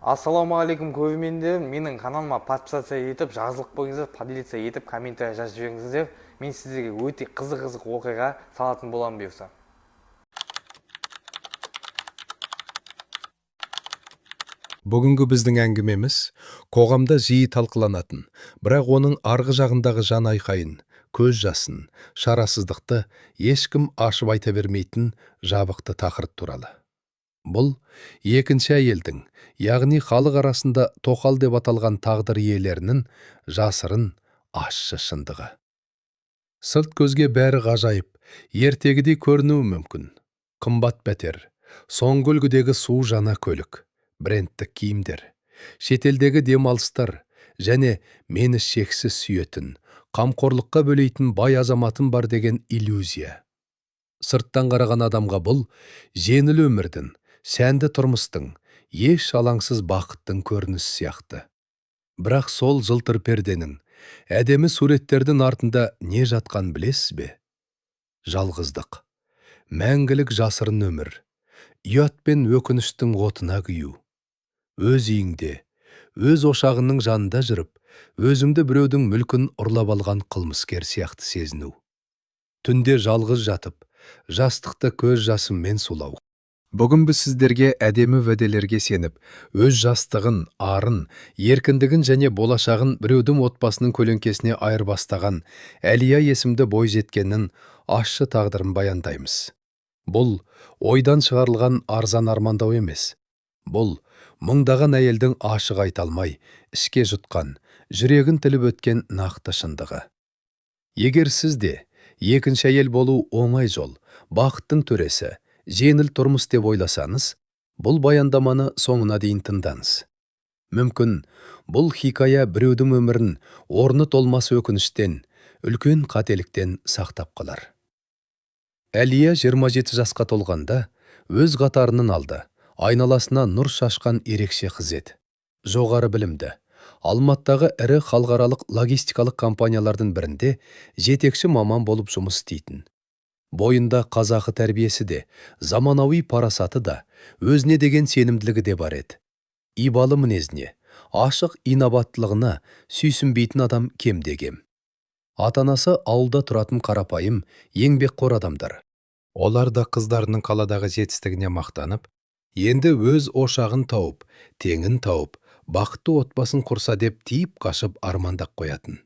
Ассалаумағалейкум көрермендер, менің каналыма подписация етіп, жазылып қойыңыздар, поделиться етіп, комментарий жазып жіберіңіздер. Мен сіздерге өте қызық оқиға салатын боламын бұйырса. Бүгінгі біздің әңгімеміз қоғамда жиі талқыланатын, бірақ оның арғы жағындағы жан айқайын, көз жасын, шарасыздықты ешкім ашып айта бермейтін жабықты тақырып туралы. Бұл екінші әйелдің, яғни халық арасында тоқал деп аталған тағдыр иелерінің жасырын ащы шындығы. Сырт көзге бәрі ғажайып, ертегідей көрінуі мүмкін. Қымбат пәтер, соңғы үлгідегі су жаңа көлік, брендтік киімдер, шетелдегі демалыстар және мені шексіз сүйетін, қамқорлыққа бөлейтін бай азаматым бар деген иллюзия. Сырттан қараған адамға бұл жеңіл өмірдің, сәнді тұрмыстың, еш алаңсыз бақыттың көрінісі сияқты. Бірақ сол жылтыр перденің, әдемі суреттердің артында не жатқан білесіз бе? Жалғыздық, мәңгілік жасырын өмір, ұят пен өкініштің отына күйу. Өз үйіңде, өз ошағының жанында жүріп, өзіңді біреудің мүлкін ұрлап алған қылмыскер сияқты сезіну. Түнде жалғыз жатып, жастықты көз жасыммен сулау. Бүгін біз сіздерге әдемі уәделерге сеніп, өз жастығын, арын, еркіндігін және болашағын біреудің отбасының көлеңкесіне айырбастаған Әлия есімді бойжеткеннің ащы тағдырын баяндаймыз. Бұл ойдан шығарылған арзан армандау емес. Бұл мыңдаған әйелдің ашық айта алмай, ішке жұтқан, жүрегін тіліп өткен нақты шындығы. Егер сіз де екінші әйел болу оңай жол, бақыттың төресі, жеңіл тұрмыс деп ойласаңыз, бұл баяндаманы соңына дейін тыңдаңыз. Мүмкін бұл хикая біреудің өмірін орны толмас өкініштен, үлкен қателіктен сақтап қалар. Әлия 27 жасқа толғанда өз қатарының алды, айналасына нұр шашқан ерекше қыз еді. Жоғары білімді, Алматыдағы ірі халықаралық логистикалық компаниялардың бірінде жетекші маман болып жұмыс істейтін. Бойында қазақы тәрбиесі де, заманауи парасаты да, өзіне деген сенімділігі де бар еді. Ибалы мінезіне, ашық инабаттылығына сүйсінбейтін адам кем-де-кем. Ата-анасы ауылда тұратын қарапайым, еңбекқор адамдар. Олар да қыздарының қаладағы жетістігіне мақтанып, енді өз ошағын тауып, теңін тауып, бақытты отбасын құрса деп тиіп қашып армандап қоятын.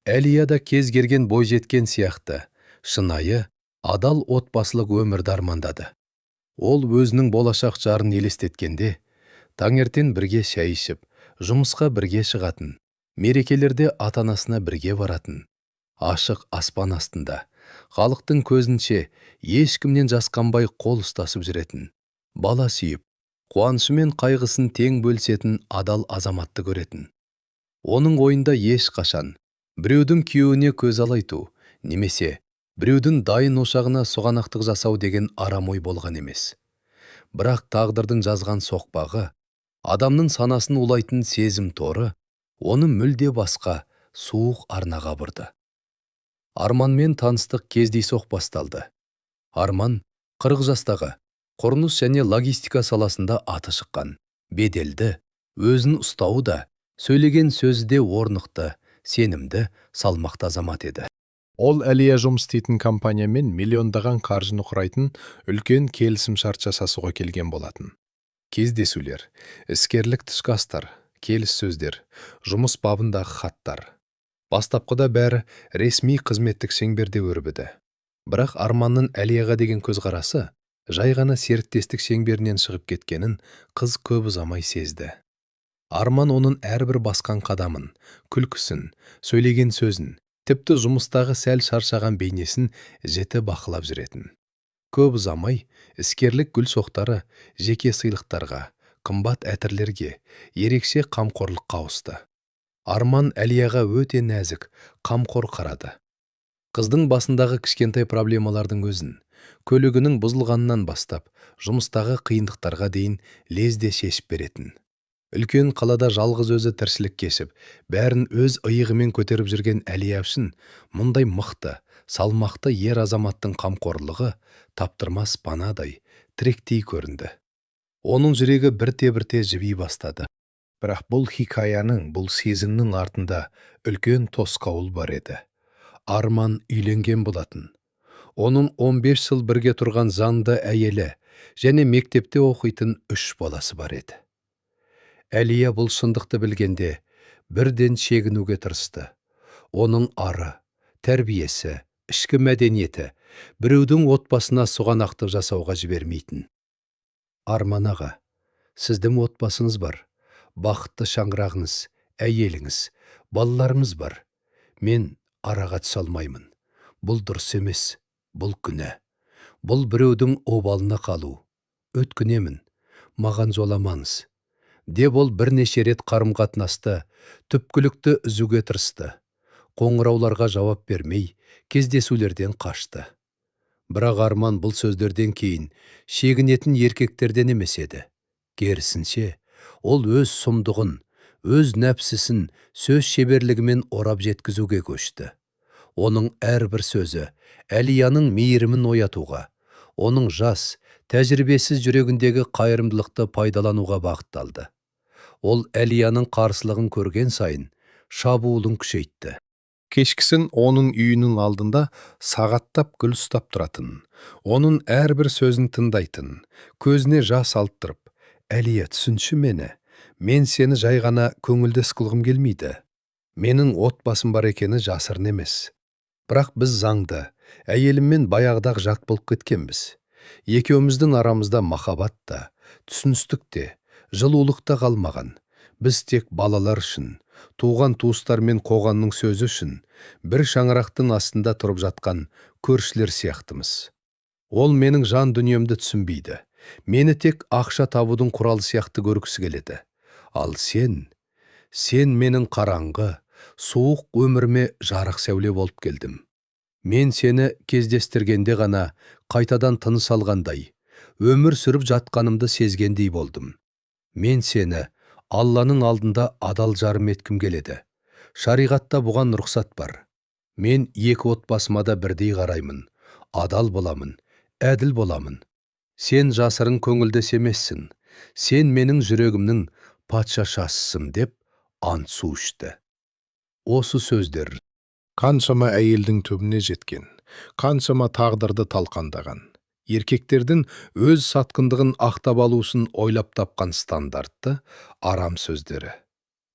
Әлия да кез келген бойжеткен сияқты, шынайы, адал отбасылық өмірді армандады. Ол өзінің болашақ жарын елестеткенде, таңертең бірге шай ішіп, жұмысқа бірге шығатын, мерекелерде ата-анасына бірге баратын, ашық аспан астында, халықтың көзінше ешкімнен жасқанбай қол ұстасып жүретін, бала сүйіп, қуанышы мен қайғысын тең бөлісетін адал азаматты көретін. Оның ойында ешқашан біреудің күйеуіне көз алайту, немесе біреудің дайын ошағына соғанақтық жасау деген арам ой болған емес. Бірақ тағдырдың жазған соқпағы, адамның санасын улайтын сезім торы, оны мүлде басқа суық арнаға бұрды. Арманмен таныстық кездейсоқ басталды. Арман 40 жастағы, құрылыс және логистика саласында аты шыққан, беделді, өзін ұстауы да, сөйлеген сөзі де орнықты, сенімді, салмақты азамат еді. Ол Әлия жұмыс істейтін компаниямен миллиондаған қаржыны құрайтын үлкен келісім шарт жасасуға келген болатын. Кездесулер, іскерлік түскі астар, келіссөздер, жұмыс бабындағы хаттар. Бастапқыда бәрі ресми қызметтік шеңберде өрбіді. Бірақ Арманның Әлияға деген көзқарасы жай ғана серіктестік шеңберінен шығып кеткенін қыз көп ұзамай сезді. Арман оның әрбір басқан қадамын, күлкісін, сөйлеген сөзін, тіпті жұмыстағы сәл шаршаған бейнесін жіті бақылап жүретін. Көп ұзамай іскерлік гүл шоқтары жеке сыйлықтарға, қымбат әтірлерге, ерекше қамқорлыққа ауысты. Арман Әлияға өте нәзік, қамқор қарады. Қыздың басындағы кішкентай проблемалардың өзін, көлігінің бұзылғанынан бастап, жұмыстағы қиындықтарға дейін лезде шешіп беретін. Үлкен қалада жалғыз өзі тіршілік кешіп, бәрін өз иығымен көтеріп жүрген Әлия үшін мұндай мықты, салмақты ер азаматтың қамқорлығы таптырмас панадай, тіректей көрінді. Оның жүрегі бірте-бірте жіби бастады. Бірақ бұл хикаяның, бұл сезімнің артында үлкен тосқауыл бар еді. Арман үйленген болатын. Оның 15 жыл бірге тұрған заңды әйелі және мектепте оқитын 3 баласы бар еді. Әлия бұл шындықты білгенде бірден шегінуге тырысты. Оның ары, тәрбиесі, ішкі мәдениеті біреудің отбасына сұғанақтық жасауға жібермейтін. Арман аға, сіздің отбасыңыз бар, бақытты шаңырағыңыз, әйеліңіз, балаларымыз бар. Мен араға түсе алмаймын. Бұл дұрыс емес, бұл күнә. Бұл біреудің обалына қалу. Өткінемін, маған жоламаңыз. Деп ол бірнеше рет қарым-қатынасты, түпкілікті үзуге тырысты. Қоңырауларға жауап бермей, кездесулерден қашты. Бірақ Арман бұл сөздерден кейін шегінетін еркектерден емес еді. Керісінше, ол өз сұмдығын, өз нәпсісін сөз шеберлігімен орап жеткізуге көшті. Оның әрбір сөзі Әлияның мейірімін оятуға, оның жас, тәжірибесіз жүрегіндегі қайырымдылықты пайдалануға бағытталды. Ол Әлияның қарсылығын көрген сайын шабуылын күшейтті. Кешкісін оның үйінің алдында сағаттап гүл ұстап тұратын, оның әрбір сөзін тыңдайтын, көзіне жас алттырып, «Әлия, түсінші мені, мен сені жай ғана көңілдес қылғым келмейді. Менің отбасым бар екені жасырын емес. Бірақ біз заңды, әйеліммен баяғыдағы жат болып кеткенбіз. Екеуміздің арамызда махаббат та, түсіністік те, жылулық та қалмаған. Біз тек балалар үшін, туған туыстар мен қоғамның сөзі үшін бір шаңырақтың астында тұрып жатқан көршілер сияқтымыз. Ол менің жан дүниемді түсінбейді. Мені тек ақша табудың құралы сияқты көргісі келеді. Ал сен менің қараңғы, суық өміріме жарық сәуле болып келдім. Мен сені кездестіргенде ғана қайтадан тыныс алғандай, өмір сүріп жатқанымды сезгендей болдым. Мен сені Алланың алдында адал жарым еткім келеді. Шариғатта бұған рұқсат бар. Мен екі отбасыма да бірдей қараймын. Адал боламын, әділ боламын. Сен жасырын көңілдес емессің. Сен менің жүрегімнің патшашасысың деп ант су ішті. Осы сөздер қаншама әйелдің түбіне жеткен, қаншама тағдырды талқандаған. Еркектердің өз сатқындығын ақтап алусын ойлап тапқан стандартты арам сөздері.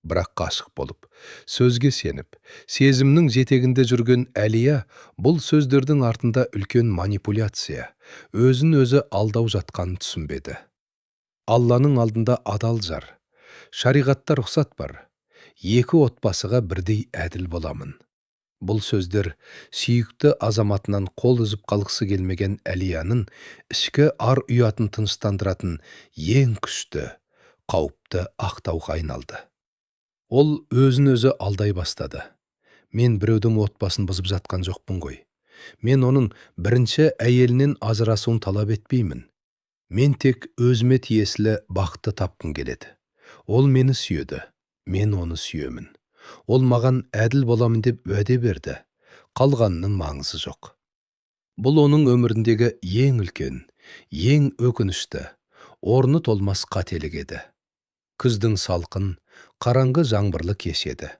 Бірақ қашық болып, сөзге сеніп, сезімнің жетегінде жүрген Әлия бұл сөздердің артында үлкен манипуляция, өзін өзі алдау жатқанын түсінбеді. Алланың алдында адал жар, шариғатта рұқсат бар. Екі отбасыға бірдей әділ боламын. Бұл сөздер сүйікті азаматынан қол үзіп қалғысы келмеген Әлияның ішкі ар ұятын тыныштандыратын ең күшті, қауіпті ақтауға айналды. Ол өзін өзі алдай бастады. Мен біреудің отбасын бұзып жатқан жоқпын ғой. Мен оның бірінші әйелінен ажырасуын талап етпеймін. Мен тек өзіме тиесілі бақытты тапқым келеді. Ол мені сүйеді, мен оны сүйемін. Ол маған әділ боламын деп уәде берді. Қалғанының маңызы жоқ. Бұл оның өміріндегі ең үлкен, ең өкінішті, орны толмас қателік еді. Күздің салқын, қараңғы жаңбырлы кеш еді.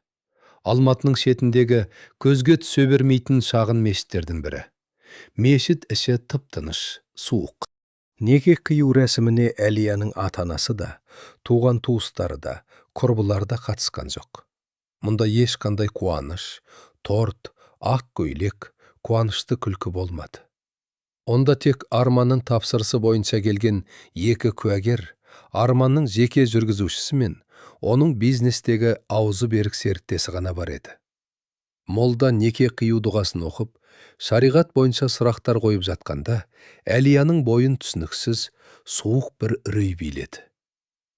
Алматының шетіндегі көзге түсе бермейтін шағын мешіттердің бірі. Мешіт іші тып-тыныш, суық. Неке қию рәсіміне Әлияның ата-анасы да, туған туыстары да, құрбылары да қатысқан жоқ. Мұнда ешқандай қуаныш, торт, ақ көйлек, қуанышты күлкі болмады. Онда тек Арманның тапсырысы бойынша келген екі куәгер, Арманның жеке жүргізушісі мен оның бизнестегі аузы берік серіктесі ғана бар еді. Молда неке қию дұғасын оқып, шариғат бойынша сұрақтар қойып жатқанда, Әлияның бойын түсініксіз, суық бір үрей биледі.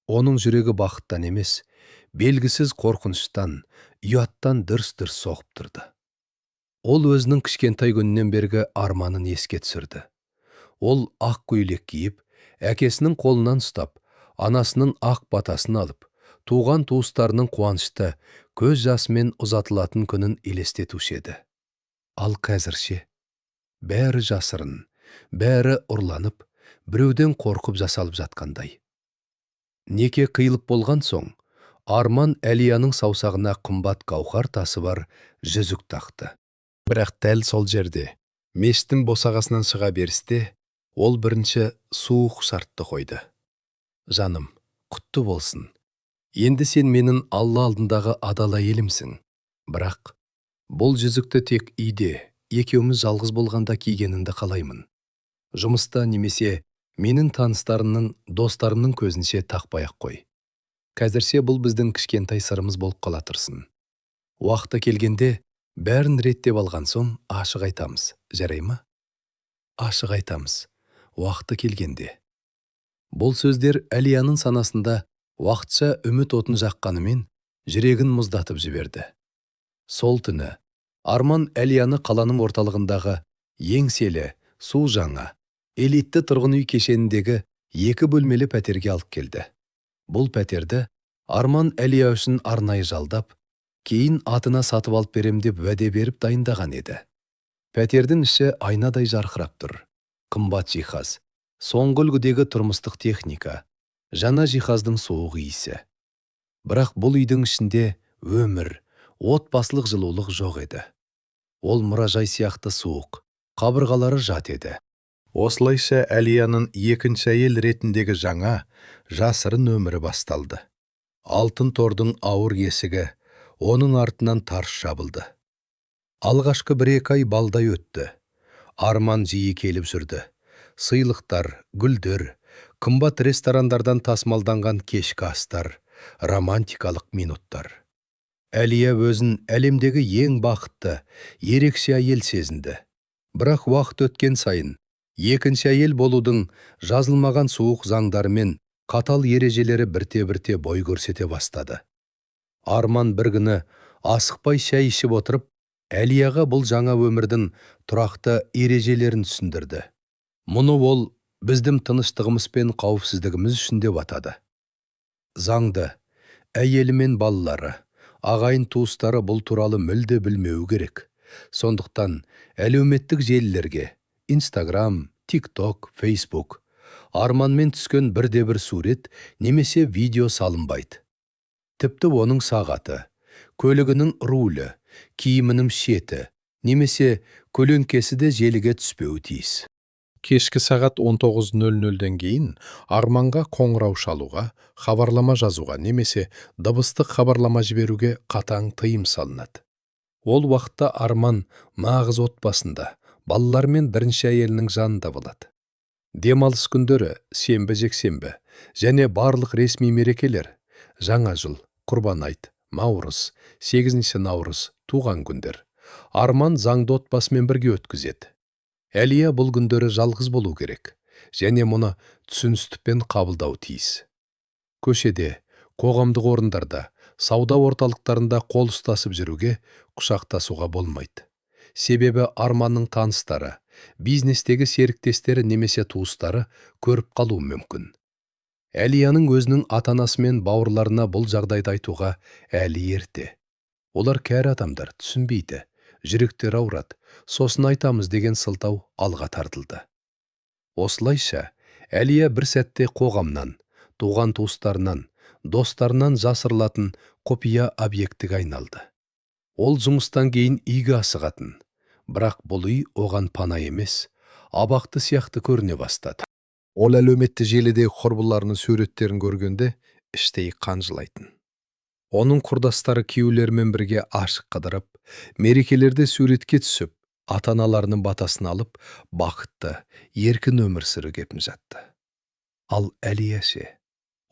Оның жүрегі бақыттан емес, белгісіз қорқыныштан, ұяттан дырс-дырс соғып тұрды. Ол өзінің кішкентай күнінен бергі арманын еске түсірді. Ол ақ көйлек киіп, әкесінің қолынан ұстап, анасының ақ батасын алып, туған туыстарының қуанышты, көз жасымен ұзатылатын күнін елестетуші еді. Ал қазірше бәрі жасырын, бәрі ұрланып, біреуден қорқып жасалып жатқандай. Неке қиылып болған соң, Арман Әлияның саусағына қымбат гауһар тасы бар жүзік тақты. Бірақ дәл сол жерде, мешіттің босағасынан шыға берісте, ол бірінші суық шартты қойды. Жаным, құтты болсын. Енді сен менің Алла алдындағы адал әйелімсің. Бірақ бұл жүзікті тек үйде, екеуміз жалғыз болғанда кигеніңді қалаймын. Жұмыста немесе менің таныстарымның, достарымның көзінше тақпай-ақ қой. Қазірше бұл біздің кішкентай сырымыз болып қала тұрсын. Уақыты келгенде бәрін реттеп алған соң ашық айтамыз, жарай ма? Ашық айтамыз, уақыты келгенде. Бұл сөздер Әлияның санасында уақытша үміт отын жаққанымен жүрегін мұздатып жіберді. Сол түні Арман Әлияны қаланың орталығындағы еңселі, су жаңа, элитті тұрғын үй кешеніндегі 2 бөлмелі пәтерге алып келді. Бұл пәтерді Арман Әлия үшін арнайы жалдап, кейін атына сатып алып берем деп уәде беріп дайындаған еді. Пәтердің іші айнадай жарқырап тұр. Қымбат жиһаз, соңғы үлгідегі тұрмыстық техника, жаңа жиһаздың суық иісі. Бірақ бұл үйдің ішінде өмір, отбасылық жылулық жоқ еді. Ол мұражай сияқты суық, қабырғалары жат еді. Осылайша Әлияның екінші әйел ретіндегі жаңа, жасырын өмірі басталды. Алтын тордың ауыр есігі оның артынан тарс жабылды. Алғашқы 1-2 ай балдай өтті. Арман жиі келіп жүрді. Сыйлықтар, гүлдер, қымбат ресторандардан тасымалданған кешкі астар, романтикалық минуттар. Әлия өзін әлемдегі ең бақытты, ерекше әйел сезінді. Бірақ уақыт өткен сайын, екінші әйел болудың жазылмаған суық заңдары мен қатал ережелері бірте-бірте бой көрсете бастады. Арман бір күні асықпай шай ішіп отырып, Әлияға бұл жаңа өмірдің тұрақты ережелерін түсіндірді. Мұны ол біздің тыныштығымыз бен қауіпсіздігіміз үшін деп атады. Заңды, әйелі мен балалары, ағайын туыстары бұл туралы мүлде білмеу керек. Сондықтан әлеуметтік желілерге, Instagram, TikTok, Facebook, Арманмен түскен бірде-бір сурет немесе видео салынбайды. Тіпті оның сағаты, көлігінің рулі, киімінің шеті, немесе көлеңкесі де желіге түспеуі тиіс. Кешкі сағат 19:00-ден кейін Арманға қоңырау шалуға, хабарлама жазуға немесе дыбыстық хабарлама жіберуге қатаң тыйым салынады. Ол уақытта Арман нағыз отбасында, балалармен бірінші әйелінің жанында болады. Демалыс күндері, сенбі-жексенбі және барлық ресми мерекелер, жаңа жыл, құрбан айт, Наурыз, 8 наурыз, туған күндер, Арман заңды отбасымен бірге өткізеді. Әлия бұл күндері жалғыз болу керек, және мұны түсіністікпен қабылдау тиіс. Көшеде, қоғамдық орындарда, сауда орталықтарында қол ұстасып жүруге, құшақтасуға болмайды. Себебі Арманның таныстары, бизнестегі серіктестері немесе туыстары көріп қалуы мүмкін. Әлияның өзінің ата-анасы мен бауырларына бұл жағдайды айтуға әлі ерте. Олар кәрі адамдар, түсінбейді, жүректері ауырады, сосын айтамыз деген сылтау алға тартылды. Осылайша, Әлия бір сәтте қоғамнан, туған туыстарынан, достарынан жасырылатын құпия объектіге айналды. Ол жұмыстан кейін үйге асығатын, бірақ бұл үй оған пана емес, абақты сияқты көріне бастады. Ол әлеуметтік желіде құрбыларының суреттерін көргенде іштей қанжылайтын. Оның құрдастары күйеулерімен бірге ашық қыдырып, мерекелерде суретке түсіп, ата-аналарының батасын алып, бақытты, еркін өмір сүріп жатты. Ал Әлия ше?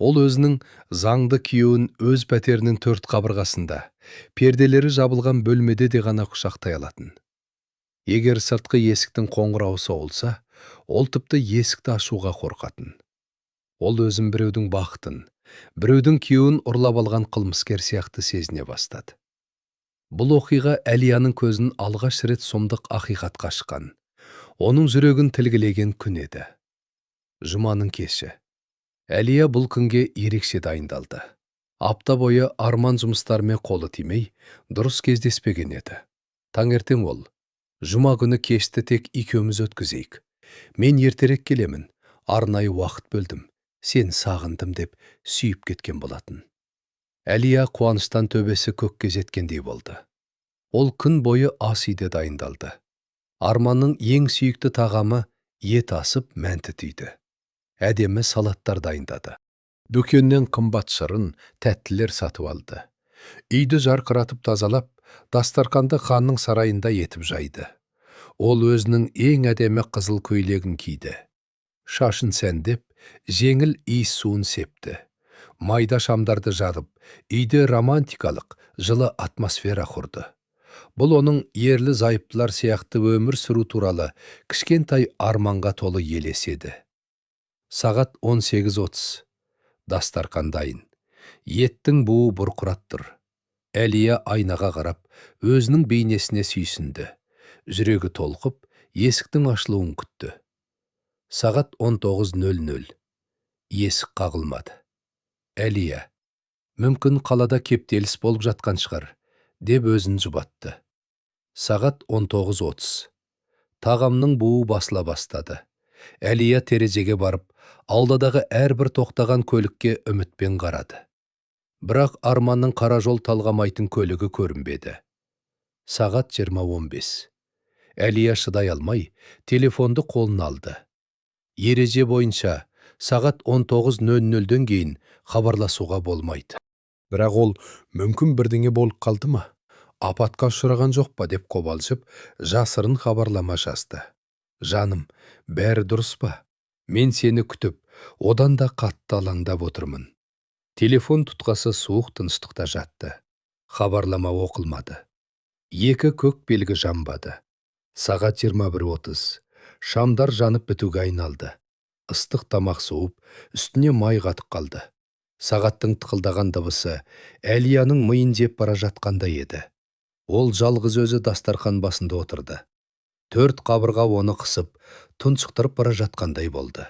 Ол өзінің заңды күйеуін өз пәтерінің 4 қабырғасында, перделері жабылған бөлмеде де ғана құшақтай алатын. Егер сыртқы есіктің қоңырауы соғылса, ол тіпті есікті ашуға қорқатын. Ол өзін біреудің бақытын, біреудің күйеуін ұрлап алған қылмыскер сияқты сезіне бастады. Бұл оқиға Әлияның көзін алғаш рет сұмдық ақиқатқа ашқан, оның жүрегін тілгілеген күн еді. Жұманың кеші. Әлия бұл күнге ерекше дайындалды. Апта бойы Арман жұмыстарымен қолы тимей, дұрыс кездеспеген еді. Таңертең ол, жұма күні кешті тек екеуміз өткізейік. Мен ертерек келемін, арнайы уақыт бөлдім. Сен сағындым деп сүйіп кеткен болатын. Әлия қуаныштан төбесі көкке жеткендей болды. Ол күн бойы ас үйде дайындалды. Арманның ең сүйікті тағамы ет асып мәнті түйді. Әдемі салаттар дайындады. Дүкеннен қымбат шырын, тәттілер сатып алды. Үйді жарқыратып тазалап, дастарханды ханның сарайында етіп жайды. Ол өзінің ең әдемі қызыл көйлегін киді. Шашын сәндеп, жеңіл иіс суын септі. Майда шамдарды жағып, үйде романтикалық, жылы атмосфера құрды. Бұл оның ерлі зайыптылар сияқты өмір сүру туралы кішкентай арманға толы елеседі. Сағат 18:30. Дастархан дайын. Еттің буы бұрқырап тұр. Әлия айнаға қарап, өзінің бейнесіне сүйсінді. Жүрегі толқып, есіктің ашылуын күтті. Сағат 19:00. Есік қағылмады. Әлия, мүмкін қалада кептеліс болып жатқан шығар, деп өзін жұбатты. Сағат 19:30. Тағамның буы басыла бастады. Әлия терезеге барып, ауладағы әрбір тоқтаған көлікке үмітпен қарады. Бірақ Арманның қара жол талғамайтын көлігі көрінбеді. Сағат 20:15. Әлия шыдай алмай, телефонды қолына алды. Ереже бойынша сағат 19:00-ден кейін хабарласуға болмайды. Бірақ ол мүмкін бірдеңе болып қалды ма? Апатқа ұшыраған жоқ па деп қобалжып, жасырын хабарлама жазды. Жаным, бәрі дұрыс па? Мен сені күтіп, одан да қатты алаңдап отырмын. Телефон тұтқасы суық тыныштықта жатты. Хабарлама оқылмады. Екі көк белгі жанбады. Сағат 21:30. Шамдар жанып бітуге айналды. Ыстық тамақ суып, үстіне май қатып қалды. Сағаттың тықылдаған дыбысы Әлияның миын жеп бара жатқандай еді. Ол жалғыз өзі дастархан басында отырды. Төрт қабырға оны қысып, тұншықтырып бара жатқандай болды.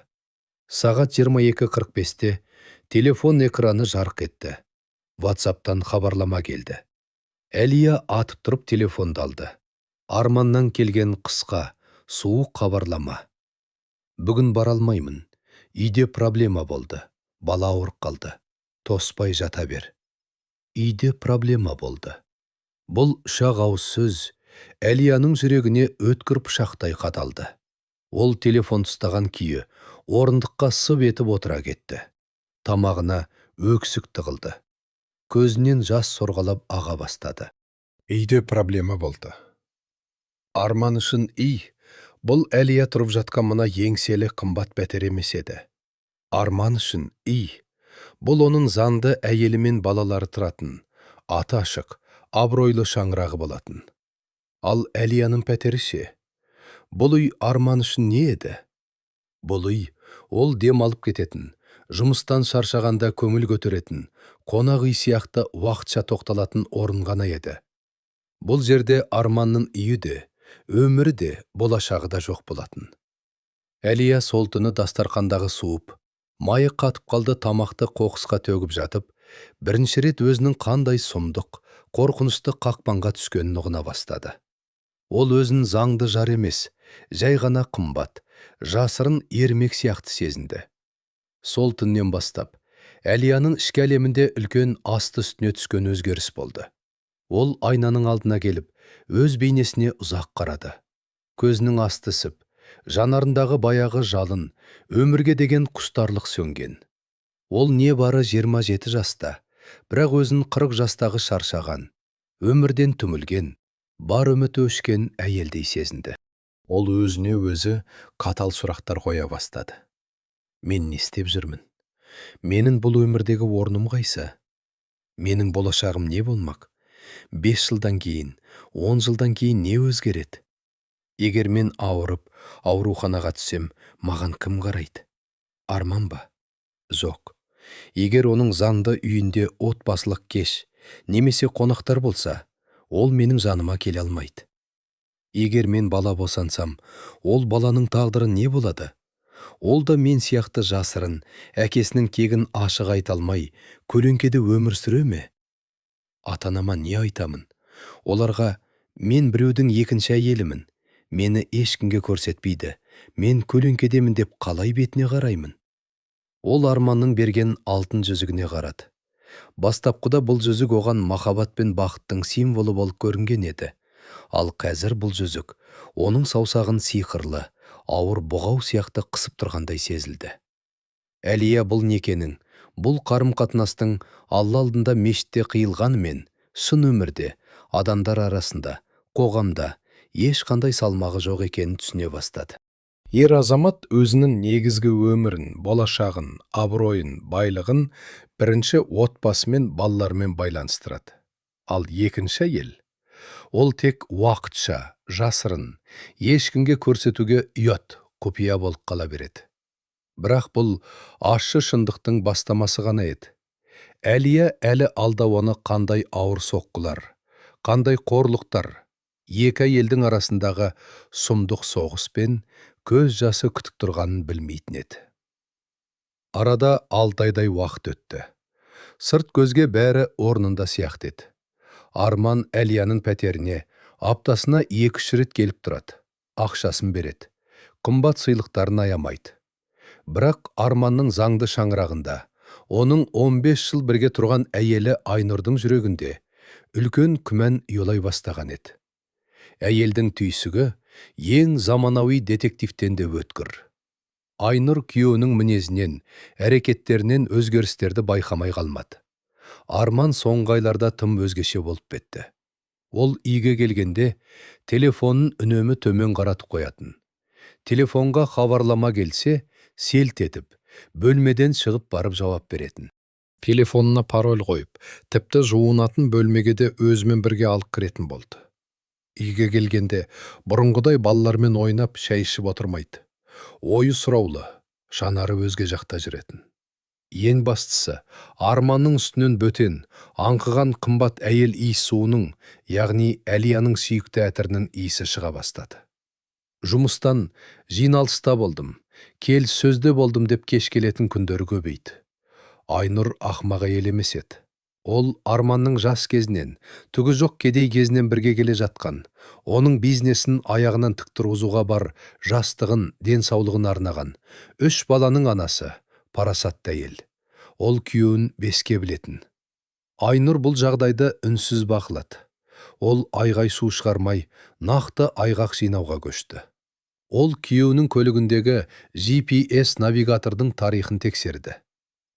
Сағат 22:45-те телефон экраны жарқ етті. WhatsApp-тан хабарлама келді. Әлия атып тұрып телефонды алды. Арманнан келген қысқа, суық хабарлама. Бүгін бара алмаймын. Үйде проблема болды. Бала ауырып қалды. Тоспай жата бер. Үйде проблема болды. Бұл үш-ақ ауыз сөз Әлияның жүрегіне өткір пышақтай қадалды. Ол телефон ұстаған күйі орындыққа сып етіп отыра кетті. Тамағына өксік тығылды. Көзінен жас сорғалап аға бастады. Үйде проблема болды. Арман үшін үй, бұл Әлия тұрып жатқан мына еңселі қымбат пәтер емес еді. Арман үшін үй, бұл оның заңды әйелі мен балалары тұратын, аты ашық, абыройлы шаңырағы болатын. Ал Әлияның пәтері ше? Бұл үй Арман үшін не еді? Бұл үй, ол дем алып кететін, жұмыстан шаршағанда көңіл көтеретін, қонақ үй сияқты уақытша тоқталатын орын ғана еді. Бұл жерде Арманның үйі де, өмірі де, болашағы да жоқ болатын. Әлия сол түні дастархандағы суып, майы қатып қалды тамақты қоқысқа төгіп жатып, бірінші рет өзінің қандай сұмдық, қорқынышты қақпанға түскенін ұғына бастады. Ол өзін заңды жар емес, жай ғана қымбат, жасырын ермек сияқты сезінді. Сол түннен бастап, Әлияның ішкі әлемінде үлкен асты үстіне түскен өзгеріс болды. Ол айнаның алдына келіп, өз бейнесіне ұзақ қарады. Көзінің асты ісіп, жанарындағы баяғы жалын, өмірге деген құштарлық сөнген. Ол не бары 27 жаста, бірақ өзін 40 жастағы шаршаған, өмірден түңілген, бар үміті өшкен әйелдей сезінді. Ол өзіне өзі қатал сұрақтар қоя бастады. Мен не істеп жүрмін? Менің бұл өмірдегі орным қайсы? Менің болашағым не болмақ? 5 жылдан кейін, 10 жылдан кейін не өзгереді? Егер мен ауырып, ауруханаға түсем, маған кім қарайды? Арман ба? Жоқ. Егер оның заңды үйінде отбасылық кеш, немесе қонақтар болса, ол менің жаныма келе алмайды. Егер мен бала босансам, ол баланың тағдыры не болады? Ол да мен сияқты жасырын, әкесінің кегін ашық айта алмай, көлеңкеде өмір сүре ме? Ата-анама не айтамын? Оларға мен біреудің екінші әйелімін, мені ешкімге көрсетпейді, мен көлеңкедемін деп қалай бетіне қараймын? Ол Арманның берген алтын жүзігіне қарады. Бастапқыда бұл жүзік оған махаббат пен бақыттың символы болып көрінген еді. Ал қазір бұл жүзік оның саусағын сиқырлы, ауыр бұғау сияқты қысып тұрғандай сезілді. Әлия бұл некенің, бұл қарым-қатынастың Алла алдында мешітте қиылғанымен, шын өмірде, адамдар арасында, қоғамда ешқандай салмағы жоқ екенін түсіне бастады. Ер азамат өзінің негізгі өмірін, болашағын, абыройын, байлығын бірінші отбасы мен балалармен байланыстырады. Ал екінші әйел, ол тек уақытша, жасырын, ешкімге көрсетуге ұят, құпия болып қала береді. Бірақ бұл ащы шындықтың бастамасы ғана еді. Әлия әлі алда оны қандай ауыр соққылар, қандай қорлықтар, екі әйелдің арасындағы сұмдық соғыс пен көз жасы күтіп тұрғанын білмейтін еді. Арада 6 айдай уақыт өтті. Сырт көзге бәрі орнында сияқты еді. Арман Әлияның пәтеріне аптасына 2-3 рет келіп тұрады. Ақшасын береді. Қымбат сыйлықтарын аямайды. Бірақ Арманның заңды шаңырағында, оның 15 жыл бірге тұрған әйелі Айнұрдың жүрегінде үлкен күмән ұялай бастаған еді. Әйелдің түйсігі ең заманауи детективтен де өткір. Айнұр күйеуінің мінезінен, әрекеттерінен өзгерістерді байқамай қалмады. Арман соңғы айларда тым өзгеше болып кетті. Ол үйге келгенде телефонын үнемі төмен қаратып қоятын. Телефонға хабарлама келсе, селт етіп, бөлмеден шығып барып жауап беретін. Телефонына пароль қойып, тіпті жуынатын бөлмеге де өзімен бірге алып кіретін болды. Үйге келгенде бұрынғыдай балалармен ойнап шай ішіп отырмайды. Ойы сұраулы, жанары өзге жақта жүретін. Ең бастысы, Арманның үстінен бөтен, аңқыған қымбат әйел иіссуының, яғни Әлияның сүйікті әтірінің иісі шыға бастады. Жұмыстан жиналыста болдым, келіссөзде болдым деп кеш келетін күндері көбейді. Айнұр ақымақ әйел емес еді. Ол Арманның жас кезінен, түгі жоқ кедей кезінен бірге келе жатқан, оның бизнесін аяғынан тік тұрғызуға бар жастығын, денсаулығын арнаған, 3 баланың анасы, парасатты әйел. Ол күйеуін беске білетін. Айнұр бұл жағдайды үнсіз бақылады. Ол айғай су шығармай, нақты айғақ жинауға көшті. Ол күйеуінің көлігіндегі GPS навигатордың тарихын тексерді.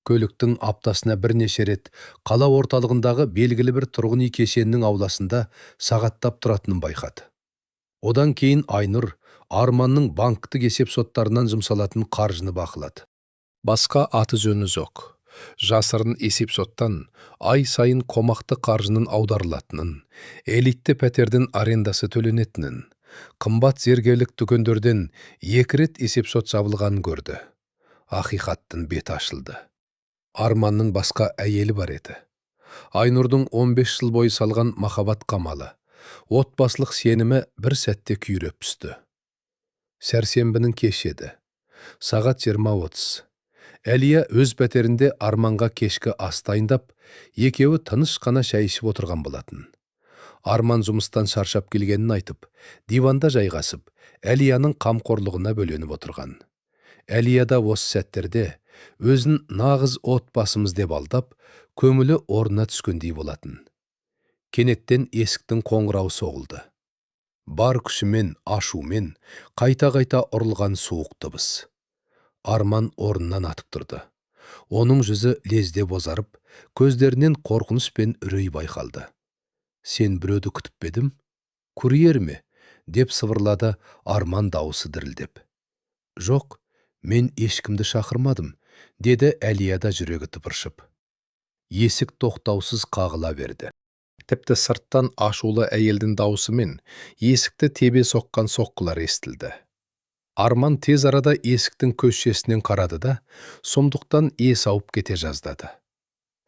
Көліктің аптасына бірнеше рет қала орталығындағы белгілі бір тұрғын үй кешенінің ауласында сағаттап тұратынын байқады. Одан кейін Айнұр Арманның банктік есеп соттарынан жұмсалатын қаржыны бақылады. Басқа аты жөні жоқ. Жасырын есеп соттан ай сайын қомақты қаржының аударылатынын, элитті пәтердің арендасы төленетінін, қымбат зергерлік дүкендерден 2 рет есеп сот жабылғанын көрді. Ақиқаттың беті ашылды. Арманның басқа әйелі бар еді. Айнұрдың 15 жыл бойы салған махаббат қамалы, отбасылық сенімі бір сәтте күйреп түсті. Сәрсенбінің кеші еді. Сағат 20:30. Әлия өз пәтерінде Арманға кешкі ас дайындап, екеуі тыныш қана шай ішіп отырған болатын. Арман жұмыстан шаршап келгенін айтып, диванда жайғасып, Әлияның қамқорлығына бөленіп отырған. Әлия да осы сәттерде өзін нағыз отбасымыз деп алдап, көңілі орнына түскендей болатын. Кенеттен есіктің қоңырауы соғылды. Бар күшімен, ашумен, қайта-қайта ұрылған суық дыбыс. Арман орнынан атып тұрды. Оның жүзі лезде бозарып, көздерінен қорқыныш пен үрей байқалды. Сен біреуді күтіп пе едің? Курьер ме? Деп сыбырлады Арман дауысы дірілдеп. Жоқ, мен ешкімді шақырмадым, деді Әлия да жүрегі тыпыршып. Есік тоқтаусыз қағыла берді. Тіпті сырттан ашулы әйелдің дауысы мен есікті тебе соққан соққылар естілді. Арман тез арада есіктің көшесінен қарады да, сұмдықтан ес ауып кете жаздады.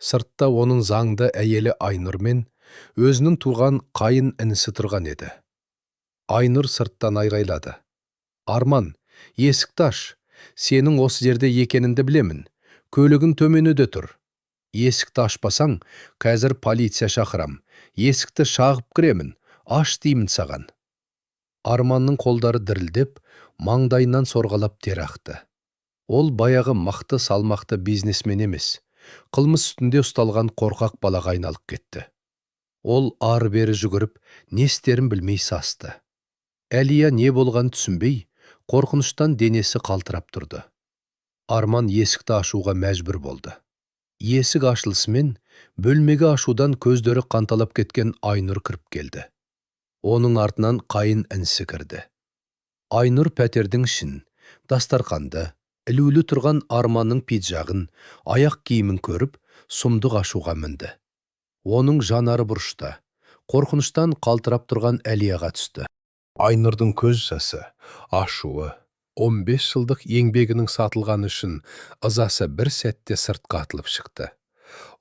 Сыртта оның заңды әйелі Айнұр мен өзінің туған қайын інісі тұрған еді. Айнұр сырттан айғайлады. Арман, есікті аш, сенің осы жерде екеніңді білемін. Көлігің төменуде тұр. Есікті ашпасаң, қазір полиция шақырам. Есікті шағып кіремін, аш деймін саған. Арманның қолдары дірілдеп, маңдайынан сорғалап тер ақты. Ол баяғы мықты салмақты бизнесмен емес, қылмыс үстінде ұсталған қорқақ балаға айналып кетті. Ол ары-бері жүгіріп, не істерін білмей састы. Әлия не болған түсінбей, қорқыныштан денесі қалтырап тұрды. Арман есікті ашуға мәжбүр болды. Есік ашылысымен, бөлмеге ашудан көздері қанталап кеткен Айнұр кіріп келді. Оның артынан қайын інісі кірді. Айнұр пәтердің ішін, дастарқанды, ілулі тұрған Арманның пиджағын, аяқ киімін көріп, сұмдық ашуға мінді. Оның жанары бұрышта, қорқыныштан қалтырап тұрған Әлияға түсті. Айнұрдың көз жасы, ашуы, 15 жылдық еңбегінің сатылғаны үшін ызасы бір сәтте сыртқа атылып шықты.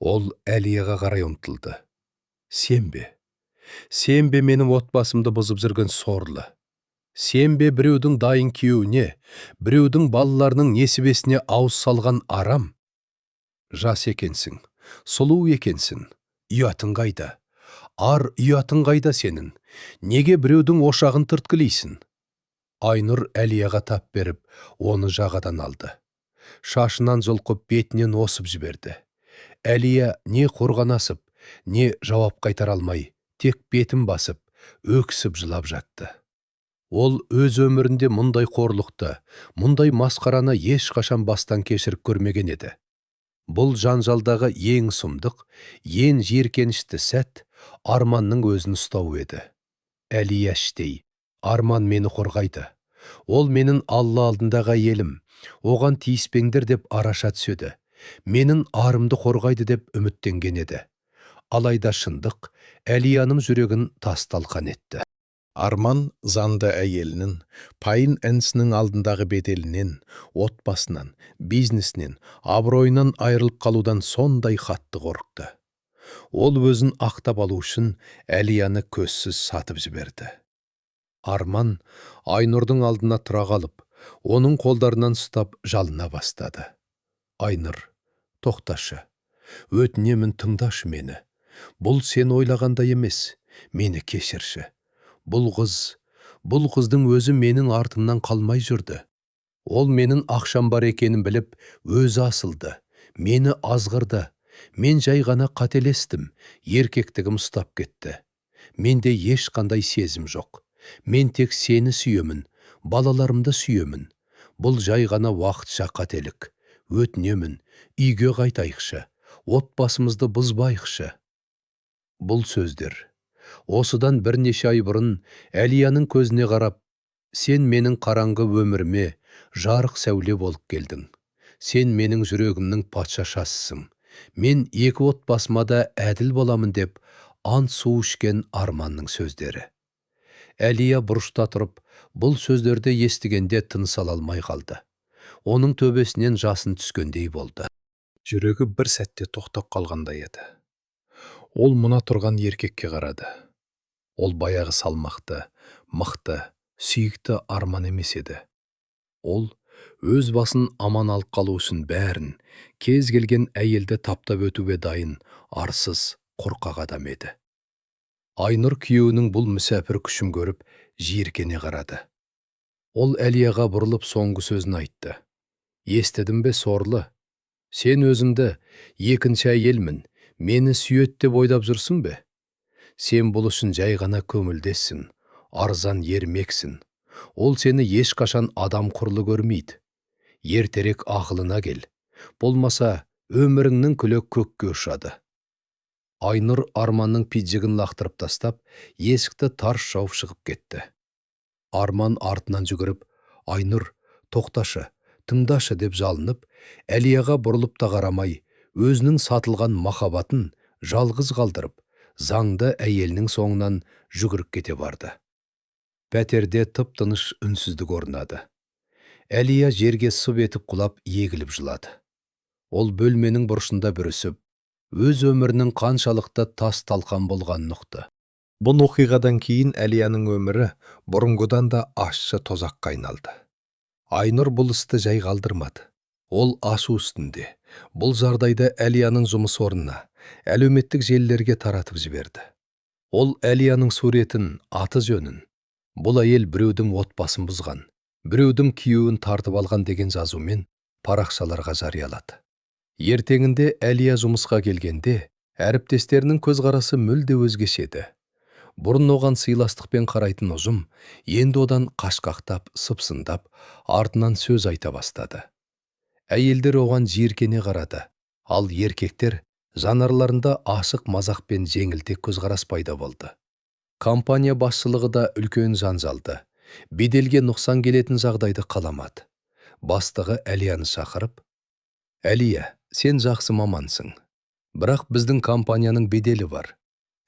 Ол Әлияға қарай ұмтылды. Сен бе менің отбасымды бұзып жүрген сорлы? Сен бе біреудің дайын күйеуіне, біреудің балаларының несібесіне ауыз салған арам? Жас екенсің, сұлу екенсің, ұятың қайда? Ар ұятың қайда сенің? Неге біреудің ошағын түрткілейсің? Айнұр Әлияға тап беріп, оны жағадан алды. Шашынан жұлқып бетінен осып жіберді. Әлия не қорғанасып, не жауап қайтара алмай, тек бетін басып, өксіп жылап жатты. Ол өз өмірінде мұндай қорлықты, мұндай масқараны ешқашан бастан кешіріп көрмеген еді. Бұл жанжалдағы ең сұмдық, ең жиіркенішті сәт Арманның өзін ұстау еді. Әлия іштей, Арман мені қорғайды. Ол менің Алла алдындағы әйелім. Оған тиіспеңдер деп араша түседі. Менің арымды қорғайды деп үміттенген еді. Алайда шындық Әлияның жүрегін тас-талқан етті. Арман заңды әйелінің, пайын інісінің алдындағы беделінен, отбасынан, бизнесінен, абыройынан айырылып қалудан сондай қатты қорықты. Ол өзін ақтап алу үшін Әлияны көзсіз сатып жіберді. Арман Айнұрдың алдына тұра қалып, оның қолдарынан ұстап жалына бастады. Айнұр, тоқташы, өтінемін, тыңдашы мені. Бұл сен ойлағандай емес, мені кешірші. Бұл қыздың өзі менің артымнан қалмай жүрді. Ол менің ақшам бар екенін біліп, өзі асылды, мені азғырды. Мен жай ғана қателестім, еркектігім ұстап кетті. Менде ешқандай сезім жоқ. Мен тек сені сүйемін, балаларымды сүйемін. Бұл жай ғана уақытша қателік. Өтінемін, үйге қайтайықшы, отбасымызды бұзбайықшы. Бұл сөздер осыдан бірнеше ай бұрын Әлияның көзіне қарап, сен менің қараңғы өміріме жарық сәуле болып келдің. Сен менің жүрегімнің патшашасысың. Мен екі отбасыма да әділ боламын деп ант су ішкен Арманның сөздері. Әлия бұрышта тұрып, бұл сөздерді естігенде тыныс ала алмай қалды. Оның төбесінен жасын түскендей болды. Жүрегі бір сәтте тоқтап қалғандай еді. Ол мұна тұрған еркекке қарады. Ол баяғы салмақты, мықты, сүйікті Арман емес еді. Ол өз басын аман алып қалу үшін бәрін, кез келген әйелді таптап өтуге дайын, арсыз, қорқақ адам еді. Айнұр күйеуінің бұл мүсәпір күшін көріп, жиіркене қарады. Ол Әлияға бұрылып соңғы сөзін айтты. Естідің бе, сорлы? Сен өзіңді екінші әйелмін, мені сүйет деп ойлап жүрсің бе? Сен бұл үшін жай ғана көңілдессің, арзан ермексің. Ол сені ешқашан адам құрлы көрмейді. Ертерек ақылына кел. Болмаса, өміріңнің күлі көкке ұшады. Айнұр Арманның пиджігін лақтырып тастап, есікті тарс жауып шығып кетті. Арман артынан жүгіріп, Айнұр, тоқташы, тыңдашы деп жалынып, Әлияға бұрылып та қарамай, өзінің сатылған махаббатын жалғыз қалдырып, заңды әйелінің соңынан жүгіріп кете барды. Пәтерде тып-тыныш үнсіздік орнады. Әлия жерге сып етіп құлап егіліп жылады. Ол бөлменің бұрышында бүрісіп, өз өмірінің қаншалықты тас талқан болғанын ұқты. Бұл оқиғадан кейін Әлияның өмірі бұрынғыдан да ащы тозаққа айналды. Айнұр бұл істі жай қалдырмады. Ол ашу үстінде. Бұл жағдайды Әлияның жұмыс орнына, әлеуметтік желілерге таратып жіберді. Ол Әлияның суретін, аты жөнін, бұл әйел біреудің отбасын бұзған, біреудің күйеуін тартып алған деген жазумен парақшаларға жариялады. Ертеңінде Әлия жұмысқа келгенде, әріптестерінің көзқарасы мүлде өзгеше еді. Бұрын оған сыйластықпен қарайтын ұжым, енді одан қашқақтап, сыпсыңдап, артынан сөз айта бастады. Әйелдер оған жиіркене қарады, ал еркектер жанарларында ашық мазақ пен жеңілтек көзқарас пайда болды. Компания басшылығы да үлкен жанжалды. Беделге нұқсан келетін жағдайды қаламады. Бастығы Әлияны шақырып: «Әлия, сен жақсы мамансың. Бірақ біздің компанияның беделі бар.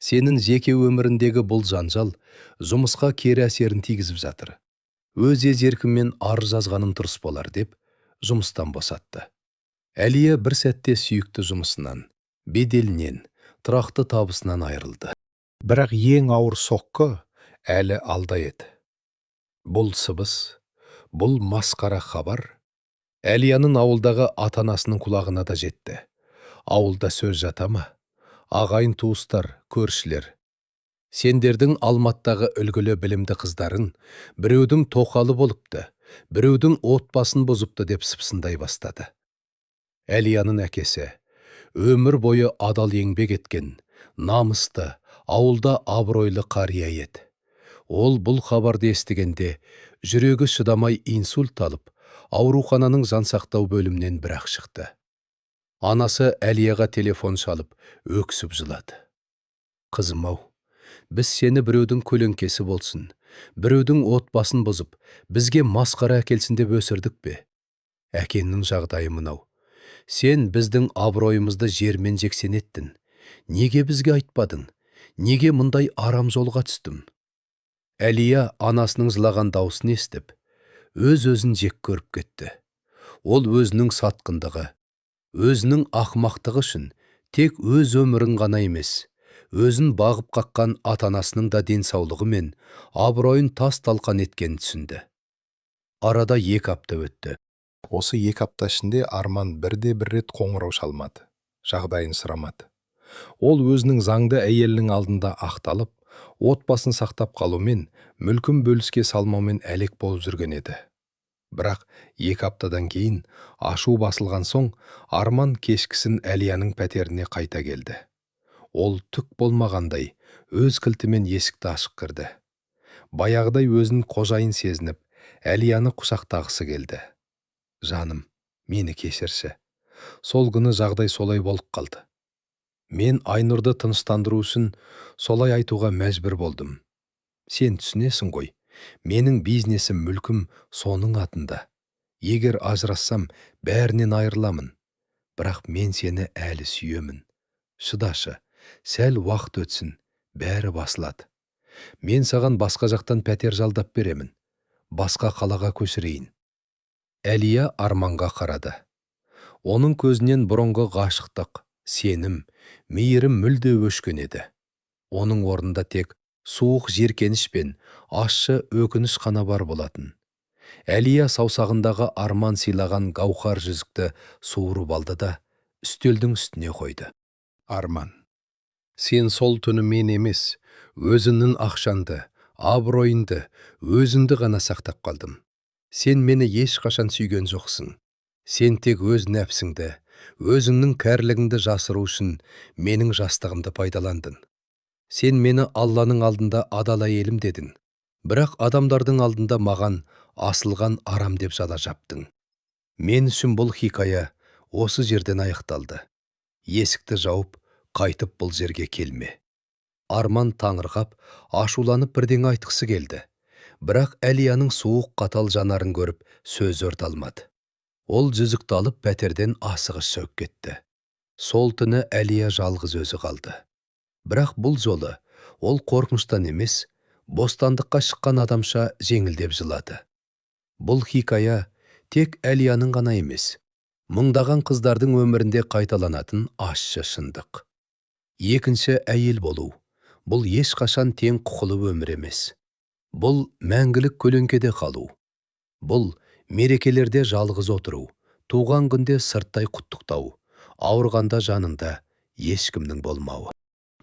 Сенің жеке өміріндегі бұл жанжал жұмысқа кері әсерін тигізіп жатыр. Өз еркіңмен арыз жазғаның дұрыс болар» деп жұмыстан босатты. Әлия бір сәтте сүйікті жұмысынан, беделінен, тұрақты табысынан айырылды. Бірақ ең ауыр соққы әлі алда еді. Бұл сыбыс, бұл масқара хабар Әлияның ауылдағы ата-анасының құлағына да жетті. Ауылда сөз жата ма? Ағайын туыстар, көршілер. Сендердің Алматтағы үлгілі білімді қыздарың біреудің тоқалы болыпты, біреудің отбасын бұзыпты деп сыпсындай бастады. Әлияның әкесі өмір бойы адал еңбек еткен, намысты, ауылда абыройлы қария еді. Ол бұл хабарды естігенде жүрегі шыдамай инсульт алып, аурухананың жансақтау бөлімінен бір-ақ шықты. Анасы Әлияға телефон шалып, өксіп жылады. «Қызым-ау, біз сені біреудің көлеңкесі болсын, біреудің отбасын бұзып, бізге масқара әкелсін деп өсірдік пе? Әкеңнің жағдайы мынау. Сен біздің абыройымызды жермен жексен еттің. Неге бізге айтпадың? Неге мұндай арам жолға түстім?» Әлия анасының жылаған даусын естіп, өз-өзін жек көріп кетті. Ол өзінің сатқындығы, өзінің ақымақтығы үшін тек өз өмірін ғана емес, өзін бағып қаққан ата-анасының да денсаулығы мен абыройын тас-талқан еткенін түсінді. Арада 2 апта өтті. Осы 2 апта ішінде Арман бірде-бір рет қоңырау шалмады, жағдайын сұрамады. Ол өзінің заңды әйелінің алдында ақталып, отбасын сақтап қалумен, мүлкін бөліске салмаумен әлек болып жүрген еді. Бірақ 2 аптадан кейін, ашу басылған соң, Арман кешкісін Әлияның пәтеріне қайта келді. Ол түк болмағандай, өз кілтімен есікті ашып кірді. Баяғыдай өзін қожайын сезініп, Әлияны құшақтағысы келді. «Жаным, мені кешірші. Сол күні жағдай солай болып қалды. Мен Айнұрды тыныштандыру үшін солай айтуға мәжбүр болдым. Сен түсінесің ғой, менің бизнесім, мүлкім соның атында. Егер ажырассам, бәрінен айырыламын. Бірақ мен сені әлі сүйемін. Шыдашы, сәл уақыт өтсін, бәрі басылады. Мен саған басқа жақтан пәтер жалдап беремін. Басқа қалаға көшірейін». Әлия Арманға қарады. Оның көзінен бұрынғы ғашықтық, сенім, мейірім мүлде өшкен еді. Оның орнында тек суық жеркеніш пен ащы өкініш қана бар болатын. Әлия саусағындағы Арман сыйлаған гауһар жүзікті суырып алды да үстелдің үстіне қойды. «Арман, сен сол түні мен емес, өзіңнің ақшаңды, абыройыңды, өзіңді ғана сақтап қалдым. Сен мені ешқашан сүйген жоқсың. Сен тек өз нәпсіңді, өзіңнің кәрілігіңді жасыру үшін менің жастығымды пайдаландың. Сен мені Алланың алдында адал әйелім дедің. Бірақ адамдардың алдында маған асылған арам деп жала жаптың. Мен үшін бұл хикая осы жерден аяқталды. Есікті жауып, қайтып бұл жерге келме». Арман таңырқап, ашуланып бірдеңе айтқысы келді. Бірақ Әлияның суық қатал жанарын көріп, сөз өрт алмады. Ол жүзікті алып пәтерден асығыс шығып кетті. Сол түні Әлия жалғыз өзі қалды. Бірақ бұл жолы ол қорқыныштан емес, бостандыққа шыққан адамша жеңілдеп жылады. Бұл хикая тек Әлияның ғана емес, мыңдаған қыздардың өмірінде қайталанатын ащы шындық. Екінші әйел болу, бұл ешқашан тең құқылы өмір емес. Бұл мәңгілік көлеңкеде қалу. Бұл мерекелерде жалғыз отыру, туған күнде сырттай құттықтау, ауырғанда жанында ешкімнің болмауы.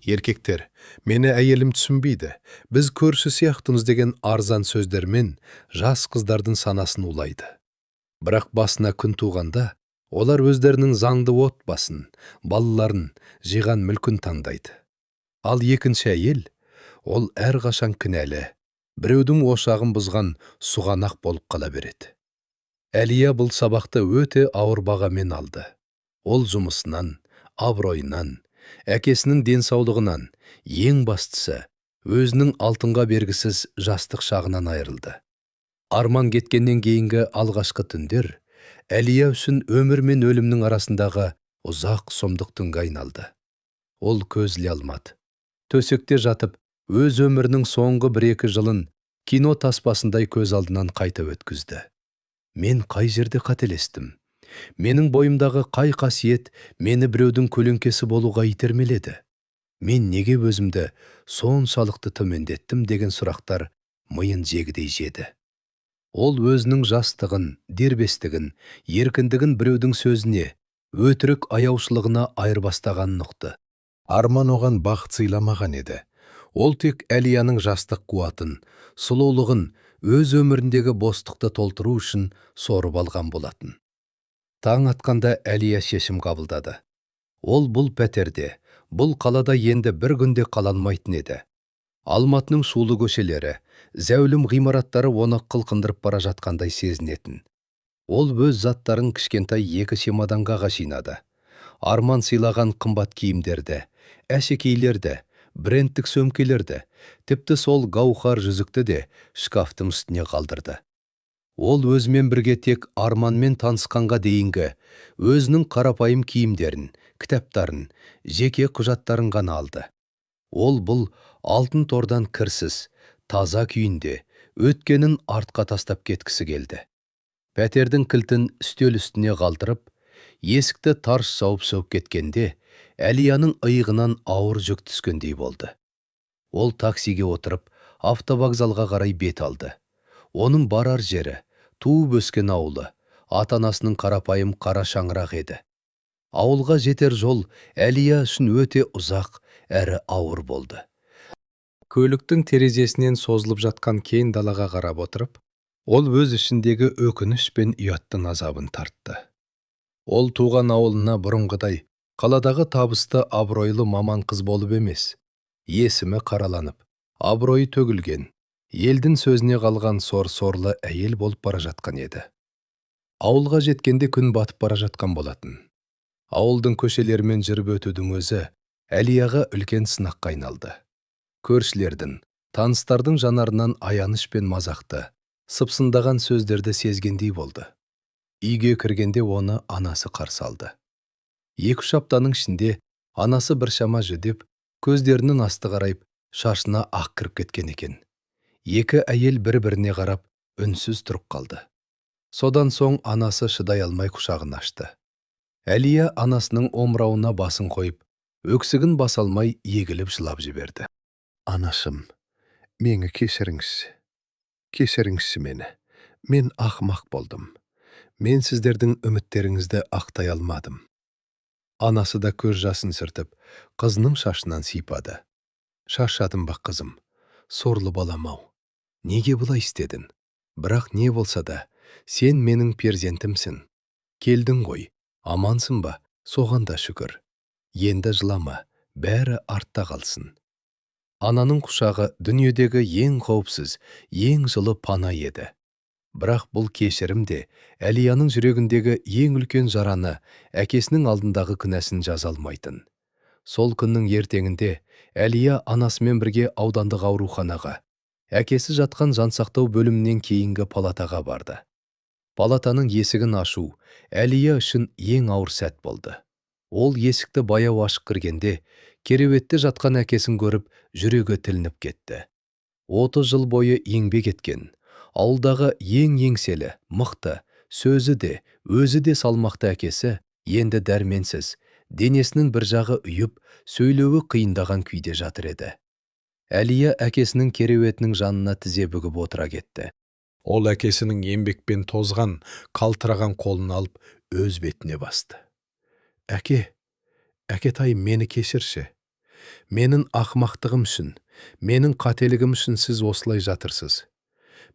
Еркектер, мені әйелім түсінбейді, біз көрші сияқтымыз деген арзан сөздермен жас қыздардың санасын улайды. Бірақ басына күн туғанда, олар өздерінің заңды отбасын, балаларын, жиған мүлкін таңдайды. Ал екінші әйел, ол әрқашан кінәлі, біреудің ошағын бұзған сұғанақ болып қала береді. Әлия бұл сабақты өте ауыр бағамен алды. Ол жұмысынан, абыройынан, әкесінің денсаулығынан, ең бастысы, өзінің алтынға бергісіз жастық шағынан айырылды. Арман кеткеннен кейінгі алғашқы түндер Әлия үшін өмір мен өлімнің арасындағы ұзақ сұмдық түнге айналды. Ол көз іле алмады. Төсекте жатып, өз өмірінің соңғы 1-2 жылын кино таспасындай көз алдынан қайта өткізді. Мен қай жерде қателестім? Менің бойымдағы қай қасиет мені біреудің көлеңкесі болуға итермеледі? Мен неге өзімді соншалықты төмендеттім деген сұрақтар миын жегідей жеді. Ол өзінің жастығын, дербестігін, еркіндігін біреудің сөзіне, өтірік аяушылығына айырбастағанын ұқты. Арман оған бақыт сыйламаған еді. Ол тек Әлияның жастық қуатын, сұлулығын, өз өміріндегі бостықты толтыру үшін сорып алған болатын. Таң атқанда Әлия шешім қабылдады. Ол бұл пәтерде, бұл қалада енді бір күнде қала алмайтын еді. Алматының шулы көшелері, зәулім ғимараттары оны қылқындырып бара жатқандай сезінетін. Ол өз заттарын кішкентай 2 чемоданға жинады. Арман сыйлаған қымбат киімдерді, әшекейлерді, брендтік сөмкелерді, тіпті сол гауһар жүзікті де шкафтың үстіне қалдырды. Ол өзімен бірге тек Арманмен танысқанға дейінгі өзінің қарапайым киімдерін, кітаптарын, жеке құжаттарын ғана алды. Ол бұл алтын тордан кірсіз, таза күйінде, өткенін артқа тастап кеткісі келді. Пәтердің кілтін үстел үстіне қалдырып, есікті тарс жауып кеткенде, Әлияның иығынан ауыр жүк түскендей болды. Ол таксиге отырып, автовокзалға қарай бет алды. Оның барар жері, туып өскен ауылы, ата-анасының қарапайым қара шаңырақ еді. Ауылға жетер жол Әлия үшін өте ұзақ әрі ауыр болды. Көліктің терезесінен созылып жатқан кең далаға қарап отырып, ол өз ішіндегі өкініш пен ұяттың азабын тартты. Ол туған ауылына бұрынғыдай қаладағы табысты абыройлы маман қыз болып емес, есімі қараланып, абыройы төгілген, елдің сөзіне қалған сорлы әйел болып бара жатқан еді. Ауылға жеткенде күн батып бара жатқан болатын. Ауылдың көшелерімен жүріп өтудің өзі Әлияға үлкен сынаққа айналды. Көршілердің, таныстардың жанарынан аяныш пен мазақты, сыпсыңдаған сөздерді сезгендей болды. Үйге кіргенде оны анасы қарсы алды. 2-3 аптаның ішінде анасы біршама жүдеп, көздерінің асты қарайып, шашына ақ кіріп кеткен екен. 2 әйел бір-біріне қарап, үнсіз тұрып қалды. Содан соң анасы шыдай алмай құшағын ашты. Әлия анасының омырауына басын қойып, өксігін баса алмай егіліп жылап жіберді. Анашым, мені кешіріңізші мені. Мен ақымақ болдым. Мен сіздердің үміттеріңізді ақтай алмадым. Анасы да көз жасын сүртіп, қызының шашынан сипады. Шаршадым ба қызым, сорлы балам-ау. Неге бұлай істедің? Бірақ не болса да, сен менің перзентімсің. Келдің ғой, амансың ба, соған да шүкір. Енді жылама, бәрі артта қалсын. Ананың құшағы дүниедегі ең қауіпсіз, ең жылы пана еді. Бірақ бұл кешірім де Әлияның жүрегіндегі ең үлкен жараны, әкесінің алдындағы күнәсін жаза алмайтын. Сол күннің ертеңінде Әлия анасымен бірге аудандық ауруханаға, әкесі жатқан жансақтау бөлімінен кейінгі палатаға барды. Палатаның есігін ашу Әлия үшін ең ауыр сәт болды. Ол есікті баяу ашып кіргенде, кереуетте жатқан әкесін көріп, жүрегі тілініп кетті. 30 жыл бойы еңбек еткен, ауылдағы ең еңселі, мықты, сөзі де, өзі де салмақты әкесі енді дәрменсіз, денесінің бір жағы үйіп, сөйлеуі қиындаған күйде жатыр еді. Әлия әкесінің кереуетінің жанына тізе бүгіп отыра кетті. Ол әкесінің еңбекпен тозған, қалтыраған қолын алып, өз бетіне басты. Әкетай, мені кешірші. Менің ақымақтығым үшін, менің қателігім үшін сіз осылай жатырсыз.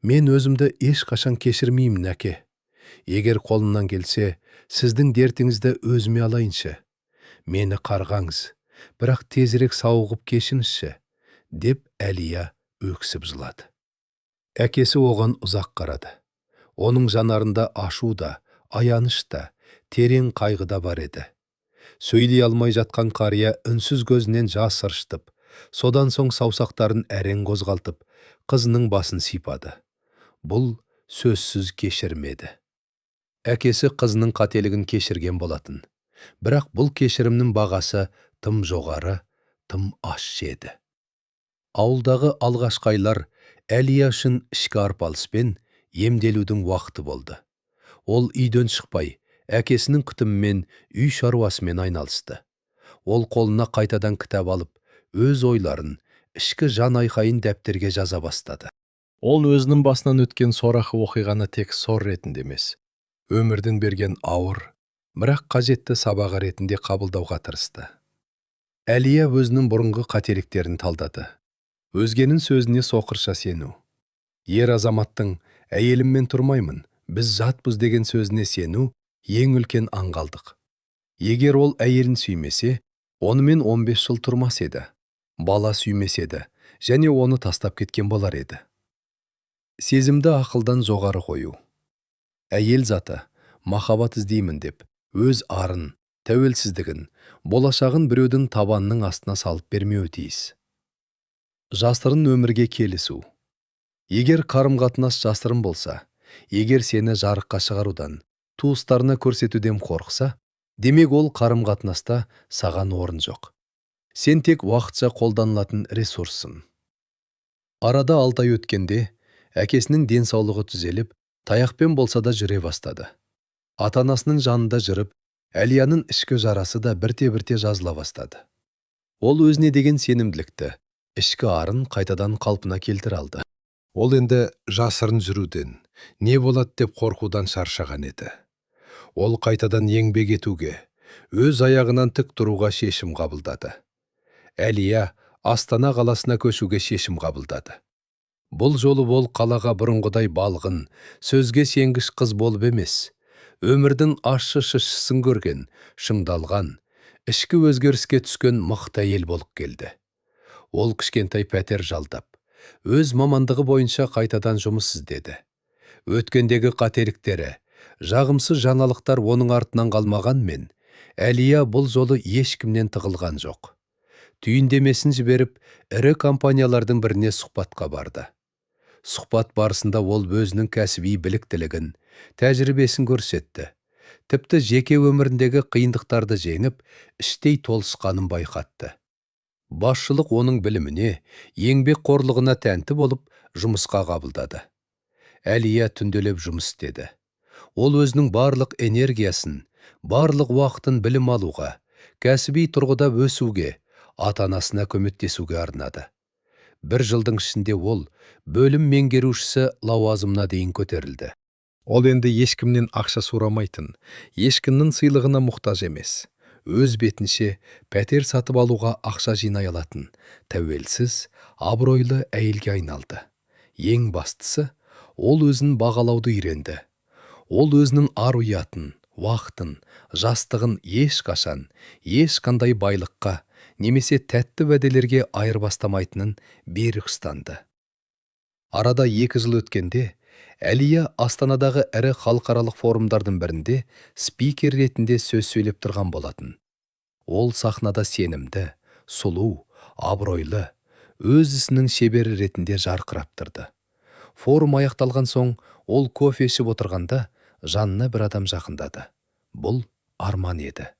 Мен өзімді ешқашан кешірмеймін, әке. Егер қолымнан келсе, сіздің дертіңізді өзіме алайыншы. Мені қарғаңыз, бірақ тезірек сауығып кешіңізші, деп Әлия өксіп жылады. Әкесі оған ұзақ қарады. Оның жанарында ашу да, аяныш та, терең қайғы да бар еді. Сөйлей алмай жатқан қария үнсіз көзінен жас ыршытып, содан соң саусақтарын әрең қозғалтып, қызының басын сипады. Бұл сөзсіз кешірім еді. Әкесі қызының қателігін кешірген болатын. Бірақ бұл кешірімнің бағасы тым жоғары, тым ащы еді. Ауылдағы алғашқы айлар Әлия үшін ішкі арпалыспен емделудің уақыты болды. Ол үйден шықпай, әкесінің күтімімен, үй шаруасымен айналысты. Ол қолына қайтадан кітап алып, өз ойларын, ішкі жан айқайын дәптерге жаза бастады. Ол өзінің басынан өткен сорақы оқиғаны тек сор ретінде емес, өмірдің берген ауыр, бірақ қажетті сабағы ретінде қабылдауға тырысты. Әлия өзінің бұрынғы қателіктерін талдады. Өзгенің сөзіне соқырша сену. Ер азаматтың әйеліммен тұрмаймын, біз жатпыз деген сөзіне сену ең үлкен аңғалдық. Егер ол әйелін сүймесе, онымен 15 жыл тұрмас еді. Бала сүймес еді, және оны тастап кеткен болар еді. Сезімді ақылдан жоғары қою. Әйел заты, махаббат іздеймін деп, өз арын, тәуелсіздігін, болашағын біреудің табанының астына салып бермеуі тиіс. Жасырын өмірге келісу. Егер қарым-қатынас жасырын болса, егер сені жарыққа шығарудан, туыстарына көрсетуден қорқса, демек ол қарым-қатынаста саған орын жоқ. Сен тек уақытша қолданылатын ресурсың. Арада 6 ай өткенде, әкесінің денсаулығы түзеліп, таяқпен болса да жүре бастады. Ата-анасының жанында жүріп, Әлияның ішкі жарасы да бірте-бірте жазыла бастады. Ол өзіне деген сенімділікті, ішкі арын қайтадан қалпына келтіре алды. Ол енді жасырын жүруден, не болады деп қорқудан шаршаған еді. Ол қайтадан еңбек етуге, өз аяғынан тік тұруға шешім қабылдады. Әлия Астана қаласына көшуге шешім қабылдады. Бұл жолы ол қалаға бұрынғыдай балғын, сөзге сенгіш қыз болып емес, өмірдің ащы-шышысын көрген, шыңдалған, ішкі өзгеріске түскен мықты әйел болып келді. Ол кішкентай пәтер жалдап, өз мамандығы бойынша қайтадан жұмыс іздеді. Өткендегі қателіктері, жағымсыз жаңалықтар оның артынан қалмағанмен, Әлия бұл жолы ешкімнен тығылған жоқ. Түйіндемесін жіберіп, ірі компаниялардың біріне сұхбатқа барды. Сұхбат барысында ол өзінің кәсіби біліктілігін, тәжірибесін көрсетті. Тіпті жеке өміріндегі қиындықтарды жеңіп, іштей толысқанын байқатты. Басшылық оның біліміне, еңбек қорлығына тәнті болып, жұмысқа қабылдады. Әлия түнделеп жұмыс істеді. Ол өзінің барлық энергиясын, барлық уақытын білім алуға, кәсіби тұрғыда өсуге, ата-анасына көмектесуге арнады. 1 жылдың ішінде ол бөлім меңгерушісі лауазымына дейін көтерілді. Ол енді ешкімнен ақша сұрамайтын, ешкімнің сыйлығына мұқтаж емес. Өз бетінше пәтер сатып алуға ақша жинай алатын, тәуелсіз, абыройлы әйелге айналды. Ең бастысы, ол өзін бағалауды үйренді. Ол өзінің ар-ұятын, уақытын, жастығын ешқашан, ешқандай байлыққа, немесе тәтті уәделерге айырбастамайтынын берік ұстанды. Арада 2 жыл өткенде, Әлия Астанадағы ірі халықаралық форумдардың бірінде спикер ретінде сөз сөйлеп тұрған болатын. Ол сахнада сенімді, сұлу, абыройлы, өз ісінің шебері ретінде жарқырап тұрды. Форум аяқталған соң, ол кофе ішіп отырғанда жанына бір адам жақындады. Бұл Арман еді.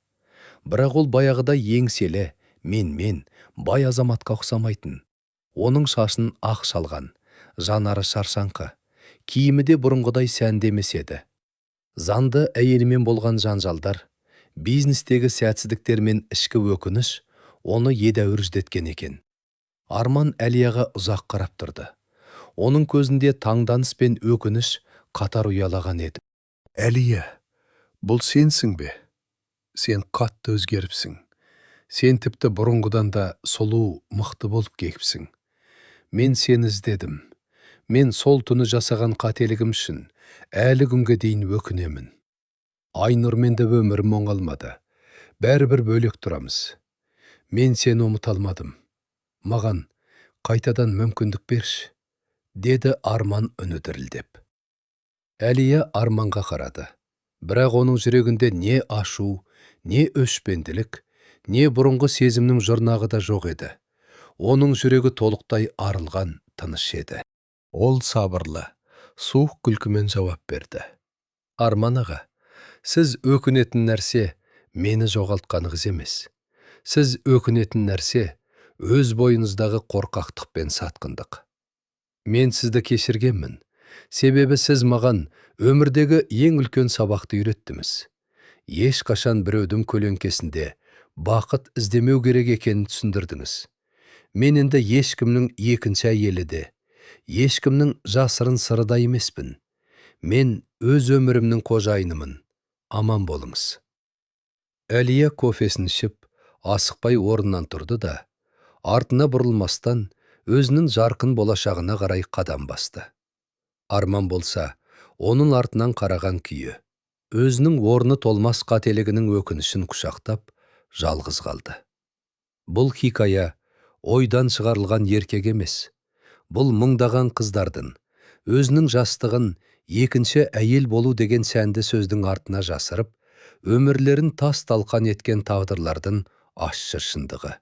Бірақ ол баяғыда еңселі, мен бай азаматқа ұқсамайтын. Оның шашын ақ шалған, жанары шаршаңқы, киімі де бұрынғыдай сәнді емес еді. Занды әйелімен болған жанжалдар, бизнестегі сәтсіздіктер мен ішкі өкініш оны едәуір жүдеткен екен. Арман Әлияға ұзақ қарап тұрды. Оның көзінде таңданыс пен өкініш қатар ұялаған еді. Әлия, бұл сенсің бе? Сен қатты өзгеріпсің. Сен тіпті бұрынғыдан да сұлу, мықты болып кепсің. Мен сені іздедім. Мен сол түні жасаған қателігім үшін Әлі күнге дейін өкінемін. Айнұрмен де өмірім оңалмады. Бәрібір бөлек тұрамыз. Мен сені ұмыта алмадым. Маған қайтадан мүмкіндік берші, деді Арман үні дірілдеп. Әлия Арманға қарады. Бірақ оның жүрегінде не ашу, не өшпенділік, не бұрынғы сезімнің жұрнағы да жоқ еді. Оның жүрегі толықтай арылған, тыныш еді. Ол сабырлы, суық күлкімен жауап берді. Арман аға, сіз өкінетін нәрсе мені жоғалтқаныңыз емес. Сіз өкінетін нәрсе өз бойыңыздағы қорқақтық пен сатқындық. Мен сізді кешіргенмін. Себебі сіз маған өмірдегі ең үлкен сабақты үйреттіңіз. Ешқашан біреудің көлеңкесінде бақыт іздемеу керек екенін түсіндірдіңіз. Мен енді ешкімнің екінші әйелі де, ешкімнің жасырын сыры да емеспін. Мен өз өмірімнің қожайынымын. Аман болыңыз. Әлия кофесін ішіп, асықпай орнынан тұрды да, артына бұрылмастан өзінің жарқын болашағына қарай қадам басты. Арман болса, оның артынан қараған күйі, өзінің орны толмас қателігінің өкінішін құшақтап, жалғыз қалды. Бұл хикая ойдан шығарылған еркек емес. Бұл мыңдаған қыздардың өзінің жастығын екінші әйел болу деген сәнді сөздің артына жасырып, өмірлерін тас талқан еткен тағдырлардың ащы шындығы.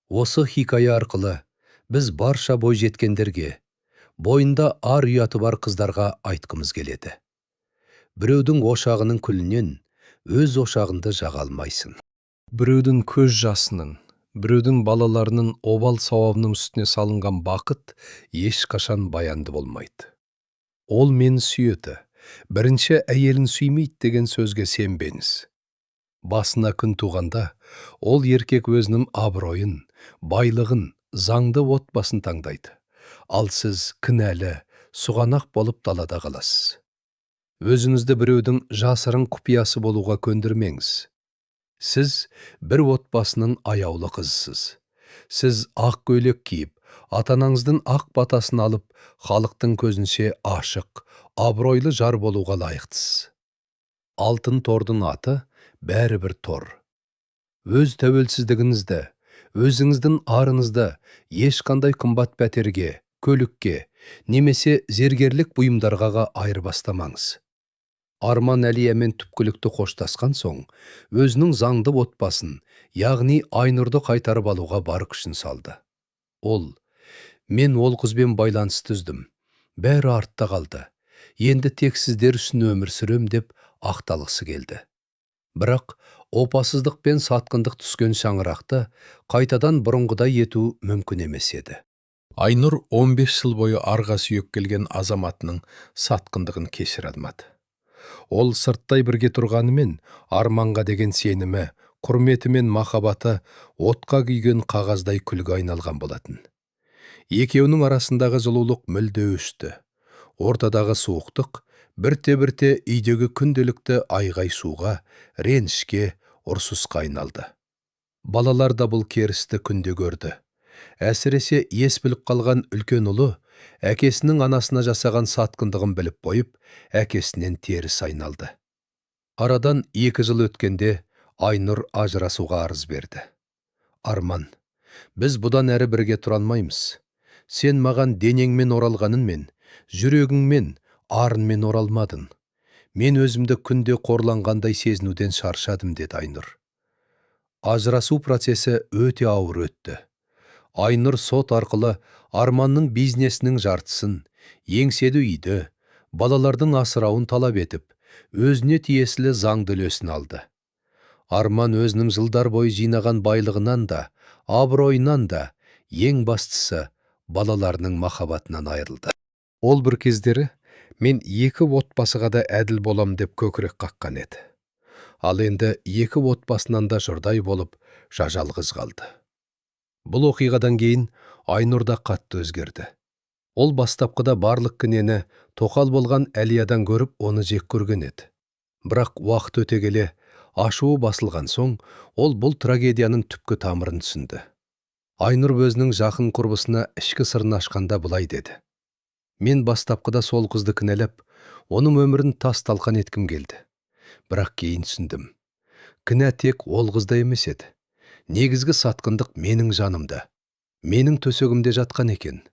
Осы хикая арқылы біз барша бойжеткендерге, бойында ар ұяты бар қыздарға айтқымыз келеді. Біреудің ошағының күлінен өз ошағыңды жаға алмайсың. Біреудің көз жасының, біреудің балаларының обал сауабының үстіне салынған бақыт ешқашан баянды болмайды. Ол мені сүйеді, бірінші әйелін сүймейді деген сөзге сенбеңіз. Басына күн туғанда, ол еркек өзінің абыройын, байлығын, заңды отбасын таңдайды. Ал сіз кінәлі, сұғанақ болып далада қаласыз. Өзіңізді біреудің жасырын құпиясы болуға көндірмеңіз. Сіз бір отбасының аяулы қызысыз. Сіз ақ көйлек киіп, ата-анаңыздың ақ батасын алып, халықтың көзінше ашық, абыройлы жар болуға лайықтысыз. Алтын тордың аты бәрібір тор. Өз тәуелсіздігіңізді, өзіңіздің арыңызды ешқандай қымбат пәтерге, көлікке, немесе зергерлік бұйымдарға айырбастамаңыз. Арман Әлиямен түпкілікті қоштасқан соң, өзінің заңды отбасын, яғни Айнұрды қайтарып алуға бар күшін салды. Мен ол қызбен байланыс түздім. Бәрі артта қалды. Енді тек сіздер үшін өмір сүрем деп ақталғысы келді. Бірақ опасыздық пен сатқындық түскен шаңырақты қайтадан бұрынғыдай ету мүмкін емес еді. Айнұр 15 жыл бойы арға сүйек келген азаматының сатқындығын кешіре алмады. Ол сырттай бірге тұрғанымен, Арманға деген сенімі, құрметі мен махаббаты отқа күйген қағаздай күлге айналған болатын. Екеуінің арасындағы жылулық мүлде өшті. Ортадағы суықтық бірте-бірте үйдегі күнделікті айғай-шуға, ренішке, ұрсысқа айналды. Балалар да бұл керісті күнде көрді. Әсіресе ес біліп қалған үлкен ұлы әкесінің анасына жасаған сатқындығын біліп қойып, әкесінен теріс айналды. Арадан 2 жыл өткенде Айнұр ажырасуға арыз берді. Арман, біз бұдан әрі бірге тұра алмаймыз. Сен маған денеңмен оралғаныңмен, жүрегіңмен, арынмен оралмадың. Мен өзімді күнде қорланғандай сезінуден шаршадым, деді Айнұр. Ажырасу процесі өте ауыр өтті. Айнұр сот арқылы Арманның бизнесінің жартысын, еңседі үйді, балалардың асырауын талап етіп, өзіне тиесілі заңды үлесін алды. Арман өзінің жылдар бойы жинаған байлығынан да, абыройынан да, ең бастысы балаларының махаббатынан айырылды. Ол бір кездері мен 2 отбасыға да әділ болам деп көкірек қаққан еді. Ал енді 2 отбасынан да жұрдай болып жажалғыз қалды. Бұл оқиғадан кейін Айнұр да қатты өзгерді. Ол бастапқыда барлық кінені тоқал болған Әлиядан көріп, оны жек көрген еді. Бірақ уақыт өте келе, ашуы басылған соң, ол бұл трагедияның түпкі тамырын түсінді. Айнұр өзінің жақын құрбысына ішкі сырын ашқанда былай деді. Мен бастапқыда сол қызды кінәлап, Оның өмірін тас талқан еткім келді. Бірақ кейін түсіндім. Кінә тек ол қызда емес еді. Негізгі сатқындық менің жанымда, менің төсегімде жатқан екен.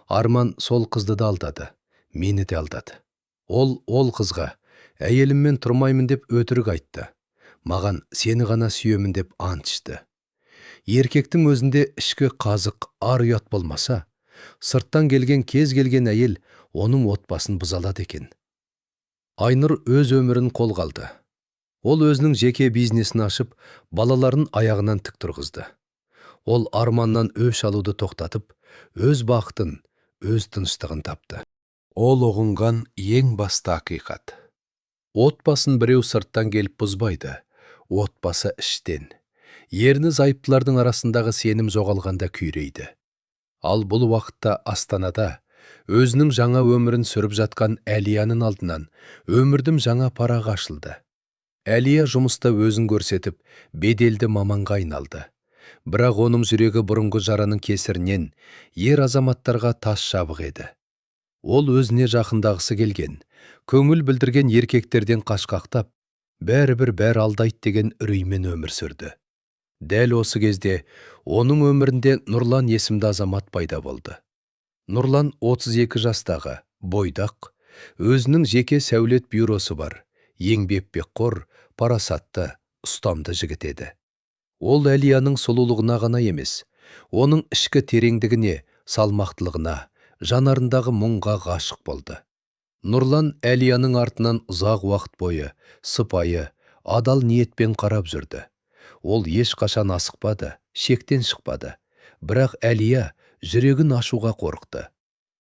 Арман сол қызды да алдады, мені де алдады. Ол қызға әйеліммен тұрмаймын деп өтірік айтты. Маған сені ғана сүйемін деп ант ішті. Еркектің өзінде ішкі қазық, ар ұят болмаса, сырттан келген кез келген әйел оның отбасын бұза алады екен. Айнұр өз өмірін қолға алды. Ол өзінің жеке бизнесін ашып, балаларын аяғынан тік тұрғызды. Ол арманнан өш алуды тоқтатып, өз бақытын, өз тыныштығын тапты. Ол ұғынған ең басты ақиқат. Отбасын біреу сырттан келіп бұзбайды, отбасы іштен. Ерні зайыптылардың арасындағы сенім жоғалғанда күйрейді. Ал бұл уақытта Астанада өзінің жаңа өмірін сүріп жатқан Әлияның алдынан өмірдің жаңа парағы ашылды. Әлия жұмыста өзін көрсетіп, беделді маманға айналды. Бірақ оның жүрегі бұрынғы жараның кесірінен ер азаматтарға тас жабық еді. Ол өзіне жақындағысы келген, көңіл білдірген еркектерден қашқақтап, бәрі алдайды деген үреймен өмір сүрді. Дәл осы кезде оның өмірінде Нұрлан есімді азамат пайда болды. Нұрлан 32 жастағы, бойдақ, өзінің жеке сәулет бюросы бар, еңбекқор, парасатты, ұстамды жігіт еді. Ол Әлияның сұлулығына ғана емес, оның ішкі тереңдігіне, салмақтылығына, жанарындағы мұңға ғашық болды. Нұрлан Әлияның артынан ұзақ уақыт бойы сыпайы, адал ниетпен қарап жүрді. Ол ешқашан асықпады, шектен шықпады. Бірақ Әлия жүрегін ашуға қорықты.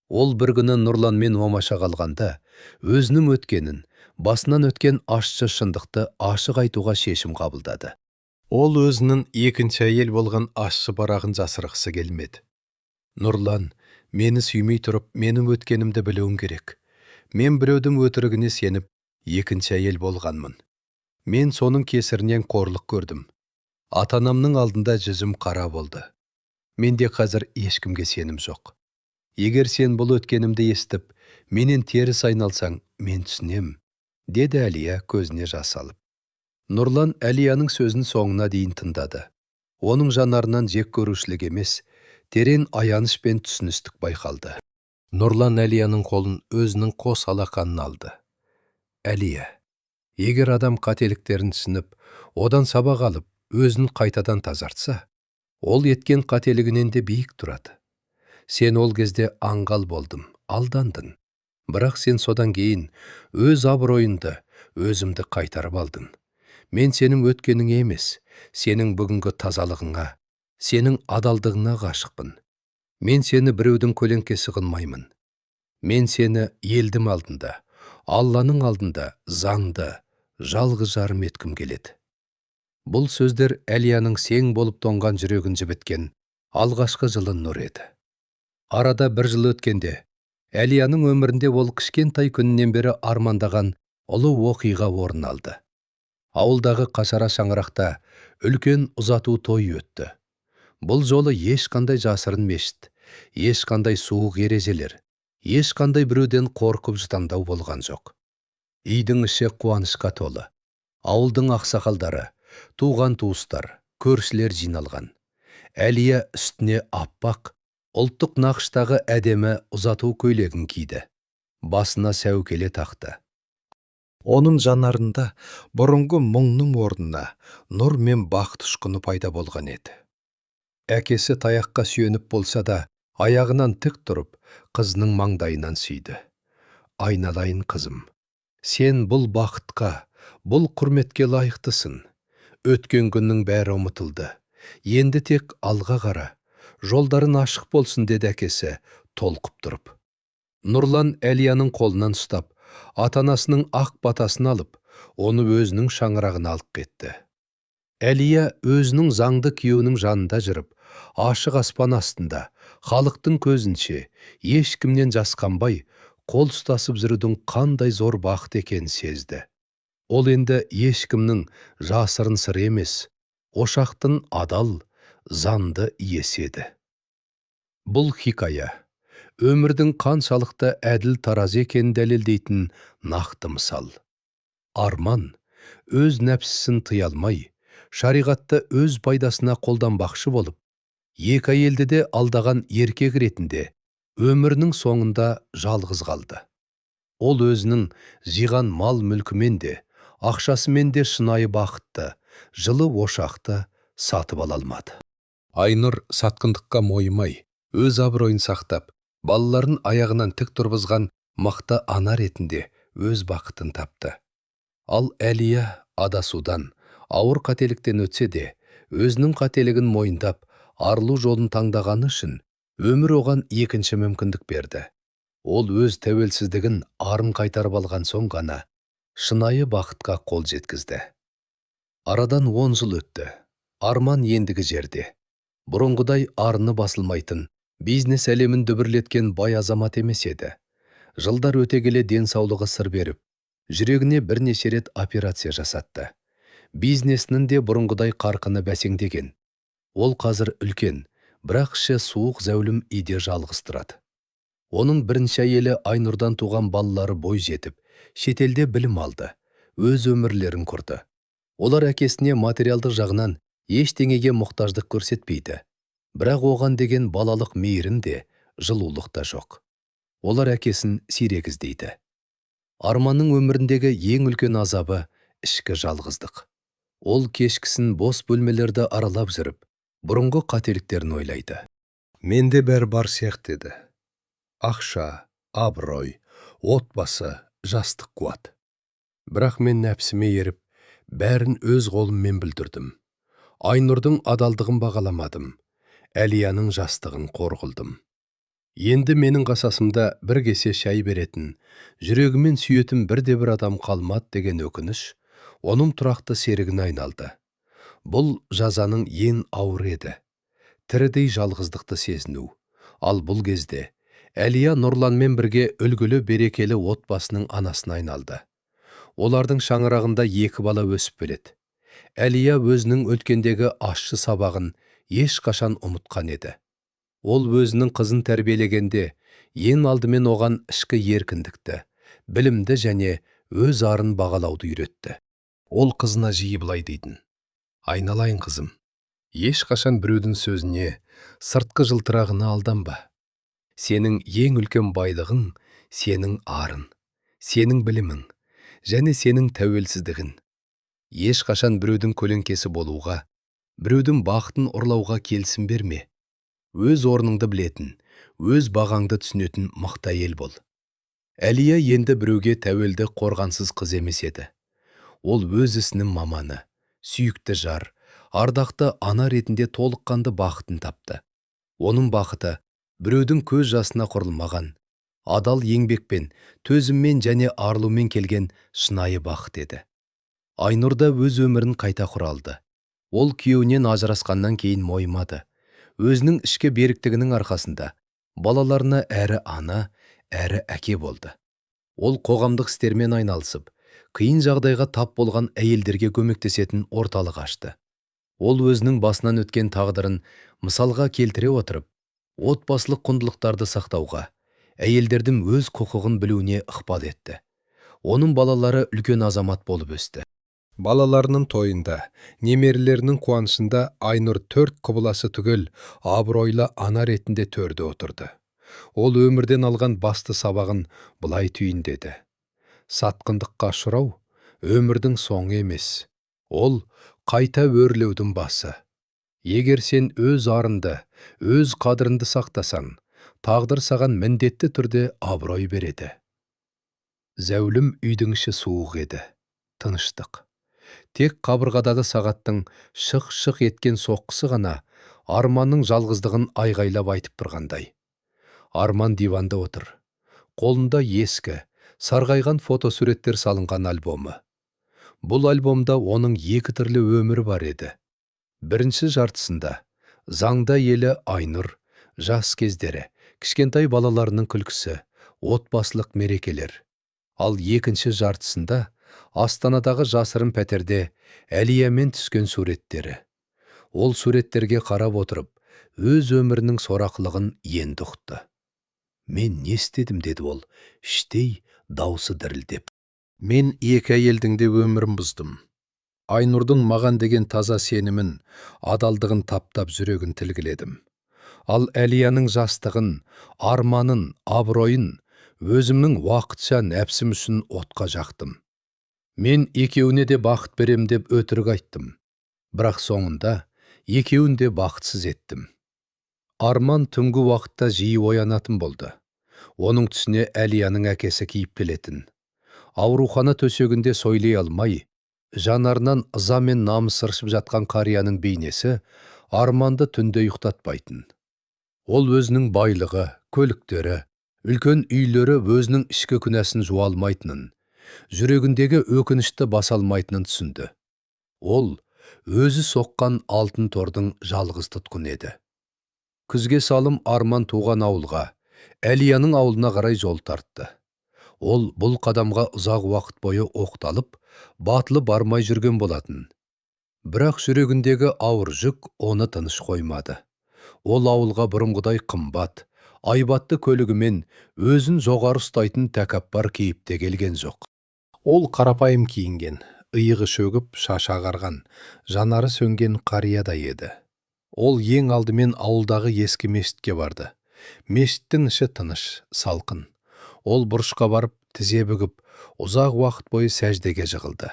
Ол бір күні Нұрланмен оңаша қалғанда, өзінің өткенін, басынан өткен ащы шындықты ашық айтуға шешім қабылдады. Ол өзінің екінші әйел болған ащы парағын жасырғысы келмеді. Нұрлан, мені сүймей тұрып, менің өткенімді білуің керек. Мен біреудің өтірігіне сеніп, екінші әйел болғанмын. Мен соның кесірінен қорлық көрдім. Ата-анамның алдында жүзім қара болды. Менде қазір ешкімге сенім жоқ. Егер сен бұл өткенімді естіп, менен теріс айналсаң, мен түсінем, деді Әлия көзіне жас алып. Нұрлан Әлияның сөзін соңына дейін тыңдады. Оның жанарынан жек көрушілік емес, терең аяныш пен түсіністік байқалды. Нұрлан Әлияның қолын өзінің қос алақанына алды. Әлия, егер адам қателіктерін түсініп, одан сабақ алып, өзін қайтадан тазартса, ол еткен қателігінен де биік тұрады. Сен ол кезде аңғал болдым, алдандың. Бірақ сен содан кейін өз абыройынды, өзімді қайтарып алдың. Мен сенің өткенің емес, сенің бүгінгі тазалығыңа, сенің адалдығыңа ғашықпын. Мен сені біреудің көлеңкесі қылмаймын. Мен сені елдің алдында, Алланың алдында заңды, жалғыз жарым еткім келеді. Бұл сөздер Әлияның сең болып тоңған жүрегін жібіткен алғашқы жылы нұр еді. Арада бір жыл өткенде, Әлияның өмірінде ол кішкентай күнінен бері армандаған ұлы оқиға орын алды. Ауылдағы қашара шаңырақта үлкен ұзату той өтті. Бұл жолы ешқандай жасырын мешіт, ешқандай суық ережелер, ешқандай біреуден қорқып жұтаңдау болған жоқ. Үйдің іші қуанышқа толы. Ауылдың ақсақалдары, туған туыстар, көршілер жиналған. Әлия үстіне аппақ, ұлттық нақыштағы әдемі ұзату көйлегін киді. Басына сәукеле тақты. Оның жанарында бұрынғы мұңның орнына нұр мен бақыт ұшқыны пайда болған еді. Әкесі таяққа сүйеніп болса да, аяғынан тік тұрып, қызының маңдайынан сүйді. Айналайын қызым, сен бұл бақытқа, бұл құрметке лайықтысың. Өткен күннің бәрі ұмытылды. Енді тек алға қара, жолдарын ашық болсын, деді әкесі толқып тұрып. Нұрлан Әлияның қолынан ұстап, ата-анасының ақ батасын алып, оны өзінің шаңырағына алып кетті. Әлия өзінің заңды күйеуінің жанында жүріп, ашық аспан астында, халықтың көзінше, ешкімнен жасқанбай, қол ұстасып жүрудің қандай зор бақыт екенін сезді. Ол енді ешкімнің жасырын сыр емес, ошақтың адал, занды иесі еді. Бұл хикая өмірдің қаншалықты әділ таразы екенін дәлелдейтін нақты мысал. Арман өз нәпсісін тыя алмай, шариғатты өз пайдасына қолданбақшы болып, екі әйелді де алдаған еркек ретінде өмірінің соңында жалғыз қалды. Ол өзінің жиған мал мүлкімен де, ақшасымен де шынайы бақытты, жылы ошақты сатып ала алмады. Айнұр сатқындыққа мойымай, өз абыройын сақтап, балаларын аяғынан тік тұрғызған мықты ана ретінде өз бақытын тапты. Ал Әлия адасудан, ауыр қателіктен өтсе де, өзінің қателігін мойындап, арылу жолын таңдағаны үшін өмір оған екінші мүмкіндік берді. Ол өз тәуелсіздігін арын қайтарып алған соң ғана шынайы бақытқа қол жеткізді. Арадан 10 жыл өтті. Арман ендігі жерде. Бұрынғыдай арыны басылмайтын, бизнес әлемін дүбірлеткен бай азамат емес еді. Жылдар өте келе денсаулығы сыр беріп, жүрегіне бірнеше рет операция жасатты. Бизнесінің де бұрынғыдай қарқыны бәсеңдеген. Ол қазір үлкен, бірақ іші суық зәулім үйде жалғыз тұрады. Оның бірінші әйелі Айнұрдан туған балалары бой жетіп, шетелде білім алды, өз өмірлерін құрды. Олар әкесіне материалдық жағынан ештеңеге мұқтаждық көрсетпейді. Бірақ оған деген балалық мейірім де, жылулық та жоқ. Олар әкесін сирек іздейді. Арманның өміріндегі ең үлкен азабы ішкі жалғыздық. Ол кешкісін бос бөлмелерді аралап жүріп, бұрынғы қателіктерін ойлайды. Менде бәрі бар сияқты еді. Ақша, абырой, отбасы, жастық қуат. Бірақ мен нәпсіме еріп, бәрін өз қолыммен бүлдірдім. Айнұрдың адалдығын бағаламадым. Әлияның жастығын қор қылдым. Енді менің қасасымда бір кесе шай беретін, жүрегімен сүйетін бірде-бір адам қалмады деген өкініш, оның тұрақты серігіне айналды. Бұл жазаның ең ауыр еді. Тірідей жалғыздықты сезіну. Ал бұл кезде Әлия Нұрланмен бірге үлгілі берекелі отбасының анасына айналды. Олардың шаңырағында 2 бала өсіп келеді. Әлия өзінің өткендегі ащы сабағын ешқашан ұмытқан еді. Ол өзінің қызын тәрбиелегенде ең алдымен оған ішкі еркіндікті, білімді және өз арын бағалауды үйретті. Ол қызына жиі былай дейтін: айналайын қызым, ешқашан біреудің сөзіне, сыртқы жылтырағына алданба. Сенің ең үлкен байлығың сенің арын, сенің білімің және сенің тәуелсіздігін. Ешқашан біреудің көлеңкесі болуға, біреудің бақытын ұрлауға келісім берме. Өз орныңды білетін, өз бағаңды түсінетін мықты әйел бол. Әлия енді біреуге тәуелді қорғансыз қыз емес еді. Ол өз ісінің маманы, сүйікті жар, ардақты ана ретінде толыққанды бақытын тапты. Оның бақыты біреудің көз жасына құрылмаған, адал еңбекпен, төзіммен және арылумен келген шынайы бақыт еді. Айнұр да өз өмірін қайта құралды. Ол күйеуінен ажырасқаннан кейін мойымады. Өзінің ішкі беріктігінің арқасында балаларына әрі ана, әрі әке болды. Ол қоғамдық істермен айналысып, қиын жағдайға тап болған әйелдерге көмектесетін орталық ашты. Ол өзінің басынан өткен тағдырын мысалға келтіре отырып, отбасылық құндылықтарды сақтауға, әйелдердің өз құқығын білуіне ықпал етті. Оның балалары үлкен азамат болып өсті. Балаларының тойында, немерелерінің қуанышында Айнұр 4 құбыласы түгел абыройлы ана ретінде төрде отырды. Ол өмірден алған басты сабағын былай түйіндеді: сатқындыққа ұшырау өмірдің соңы емес, ол қайта өрлеудің басы. Егер сен өз арынды, өз қадірінді сақтасаң, тағдыр саған міндетті түрде абырой береді. Зәулім үйдің іші суық еді, тыныштық. Тек қабырғадағы сағаттың шық-шық еткен соққысы ғана Арманның жалғыздығын айғайлап айтып тұрғандай. Арман диванда отыр. Қолында ескі, сарғайған фотосуреттер салынған альбомы. Бұл альбомда оның 2 түрлі өмірі бар еді. Бірінші жартысында заңда елі Айнұр, жас кездері, кішкентай балаларының күлкісі, отбасылық мерекелер. Ал екінші жартысында Астанадағы жасырын пәтерде Әлиямен түскен суреттері. Ол суреттерге қарап отырып, өз өмірінің сорақылығын енді ұқты. Мен не істедім, деді ол, іштей даусы дірілдеп. Мен екі әйелдің де өмірін бұздым. Айнұрдың маған деген таза сенімін, адалдығын таптап жүрегін тілгіледім. Ал Әлияның жастығын, арманын, абыройын өзімнің уақытша нәпсім үшін отқа жақтым. Мен екеуіне де бақыт берем деп өтірік айттым. Бірақ соңында екеуін де бақытсыз еттім. Арман түнгі уақытта жиі оянатын болды. Оның түсіне Әлияның әкесі киіп келетін. Аурухана төсегінде сөйлей алмай, жанарынан ыза мен намыс ыршып жатқан қарияның бейнесі Арманды түнде ұйықтатпайтын. Ол өзінің байлығы, көліктері, үлкен үйлері өзінің ішкі күнәсін жуа алмайтынын, жүрегіндегі өкінішті баса алмайтынын түсінді. Ол өзі соққан алтын тордың жалғыз тұтқын еді. Күзге салым Арман туған ауылға, Әлияның ауылына қарай жол тартты. Ол бұл қадамға ұзақ уақыт бойы оқталып, батылы бармай жүрген болатын. Бірақ жүрегіндегі ауыр жүк оны тыныш қоймады. Ол ауылға бұрынғыдай қымбат, айбатты көлігімен өзін жоғары ұстайтын тәкаппар кейіпте келген жоқ. Ол қарапайым киінген, иығы шөгіп, шашы ағарған, жанары сөнген қариядай еді. Ол ең алдымен ауылдағы ескі мешітке барды. Мешіттің іші тыныш, салқын. Ол бұрышқа барып, тізе бүгіп, ұзақ уақыт бойы сәждеге жығылды.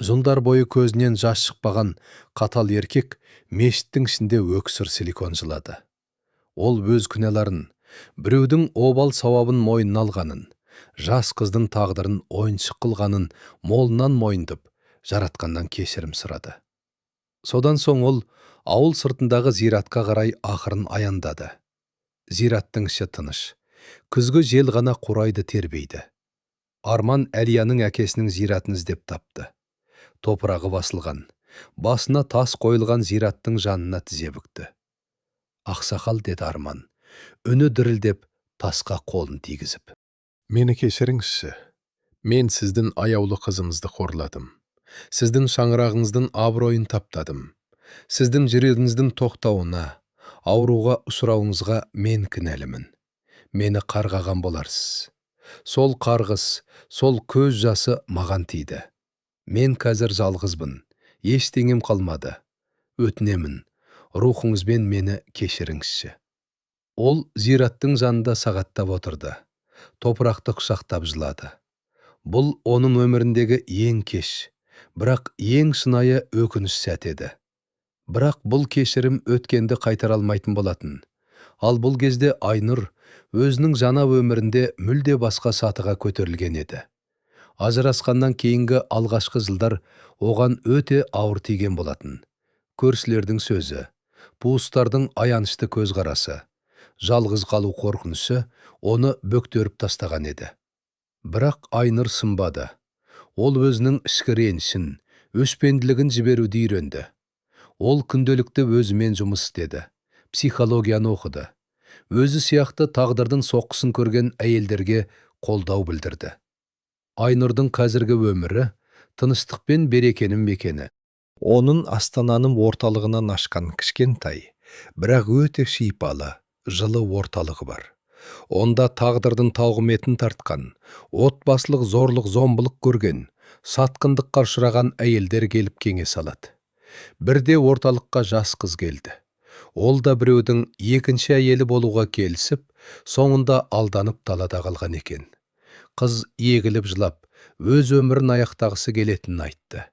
Жылдар бойы көзінен жас шықпаған қатал еркек мешіттің ішінде өксір силикон жылады. Ол өз күнәларын, біреудің обал сауабын мойнына алғанын, жас қыздың тағдырын ойыншық қылғанын молынан мойындып, жаратқаннан кешірім сұрады. Содан соң ол ауыл сыртындағы зиратқа қарай ақырын аяндады. Зираттың іші тыныш. Күзгі жел ғана қурайды тербейді. Арман Әлияның әкесінің зиратын іздеп тапты. Топырағы басылған, басына тас қойылған зираттың жанына тізе бүкті. Ақсақал, деді Арман, үні дірілдеп, тасқа қолын тигізіп. Мені кешіріңізші. Мен сіздің аяулы қызыңызды қорладым. Сіздің шаңырағыңыздың абыройын таптадым. Сіздің жүрегіңіздің тоқтауына, ауруға ұшырауыңызға мен кінәлімін. Мені қарғаған боларсыз. Сол қарғыс, сол көз жасы маған тиді. Мен қазір жалғызбын, ештеңем қалмады. Өтінемін, рухыңызбен мені кешіріңізші. Ол зираттың жанында сағаттап отырды. Топырақты құшақтап жылады. Бұл оның өміріндегі ең кеш, бірақ ең шынайы өкініш сәт еді. Бірақ бұл кешірім өткенді қайтара алмайтын болатын. Ал бұл кезде Айнұр өзінің жаңа өмірінде мүлде басқа сатыға көтерілген еді. Ажырасқаннан кейінгі алғашқы жылдар оған өте ауыр тиген болатын. Көршілердің сөзі, туыстардың аянышты көзқарасы, жалғыз қалу қорқынышы оны бөктеріп тастаған еді. Бірақ Айнұр сынбады. Ол өзінің ішкі ренішін, өшпенділігін жіберуді үйренді. Ол күнделікті өзімен жұмыс істеді. Психологияны оқыды. Өзі сияқты тағдырдың соққысын көрген әйелдерге қолдау білдірді. Айнұрдың қазіргі өмірі тыныштық пен берекенің мекені. Оның Астананың орталығынан ашқан кішкентай, бірақ өте шипалы, жылы орталығы бар. Онда тағдырдың тауқыметін тартқан, отбасылық зорлық-зомбылық көрген, сатқындыққа ұшыраған әйелдер келіп кеңес алады. Бірде орталыққа жас қыз келді. Ол да біреудің екінші әйелі болуға келісіп, соңында алданып далада қалған екен. Қыз егіліп жылап, өз өмірін аяқтағысы келетінін айтты.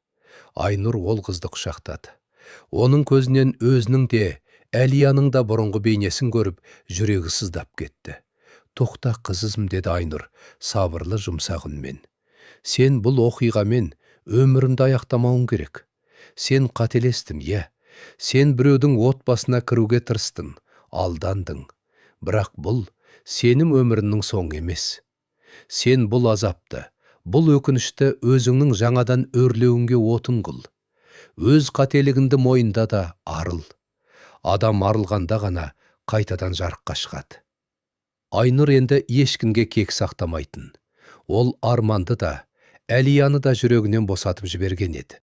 Айнұр ол қызды құшақтады. Оның көзінен өзінің де, Әлияның да бұрынғы бейнесін көріп, жүрегі сыздап кетті. Тоқта қызым, деді Айнұр, сабырлы жұмсақ үнмен. Сен бұл оқиғамен өмірімді аяқтамауың керек. Сен қателестің, е. Сен біреудің отбасына кіруге тырыстың, алдандың. Бірақ бұл сенің өміріңнің соңы емес. Сен бұл азапты, бұл өкінішті өзіңнің жаңадан өрлеуіңге отын қыл. Өз қателігіңді мойында да арыл. Адам арылғанда ғана қайтадан жарыққа шығады. Айнұр енді ешкімге кек сақтамайтын. Ол Арманды да, Әлияны да жүрегінен босатып жіберген еді.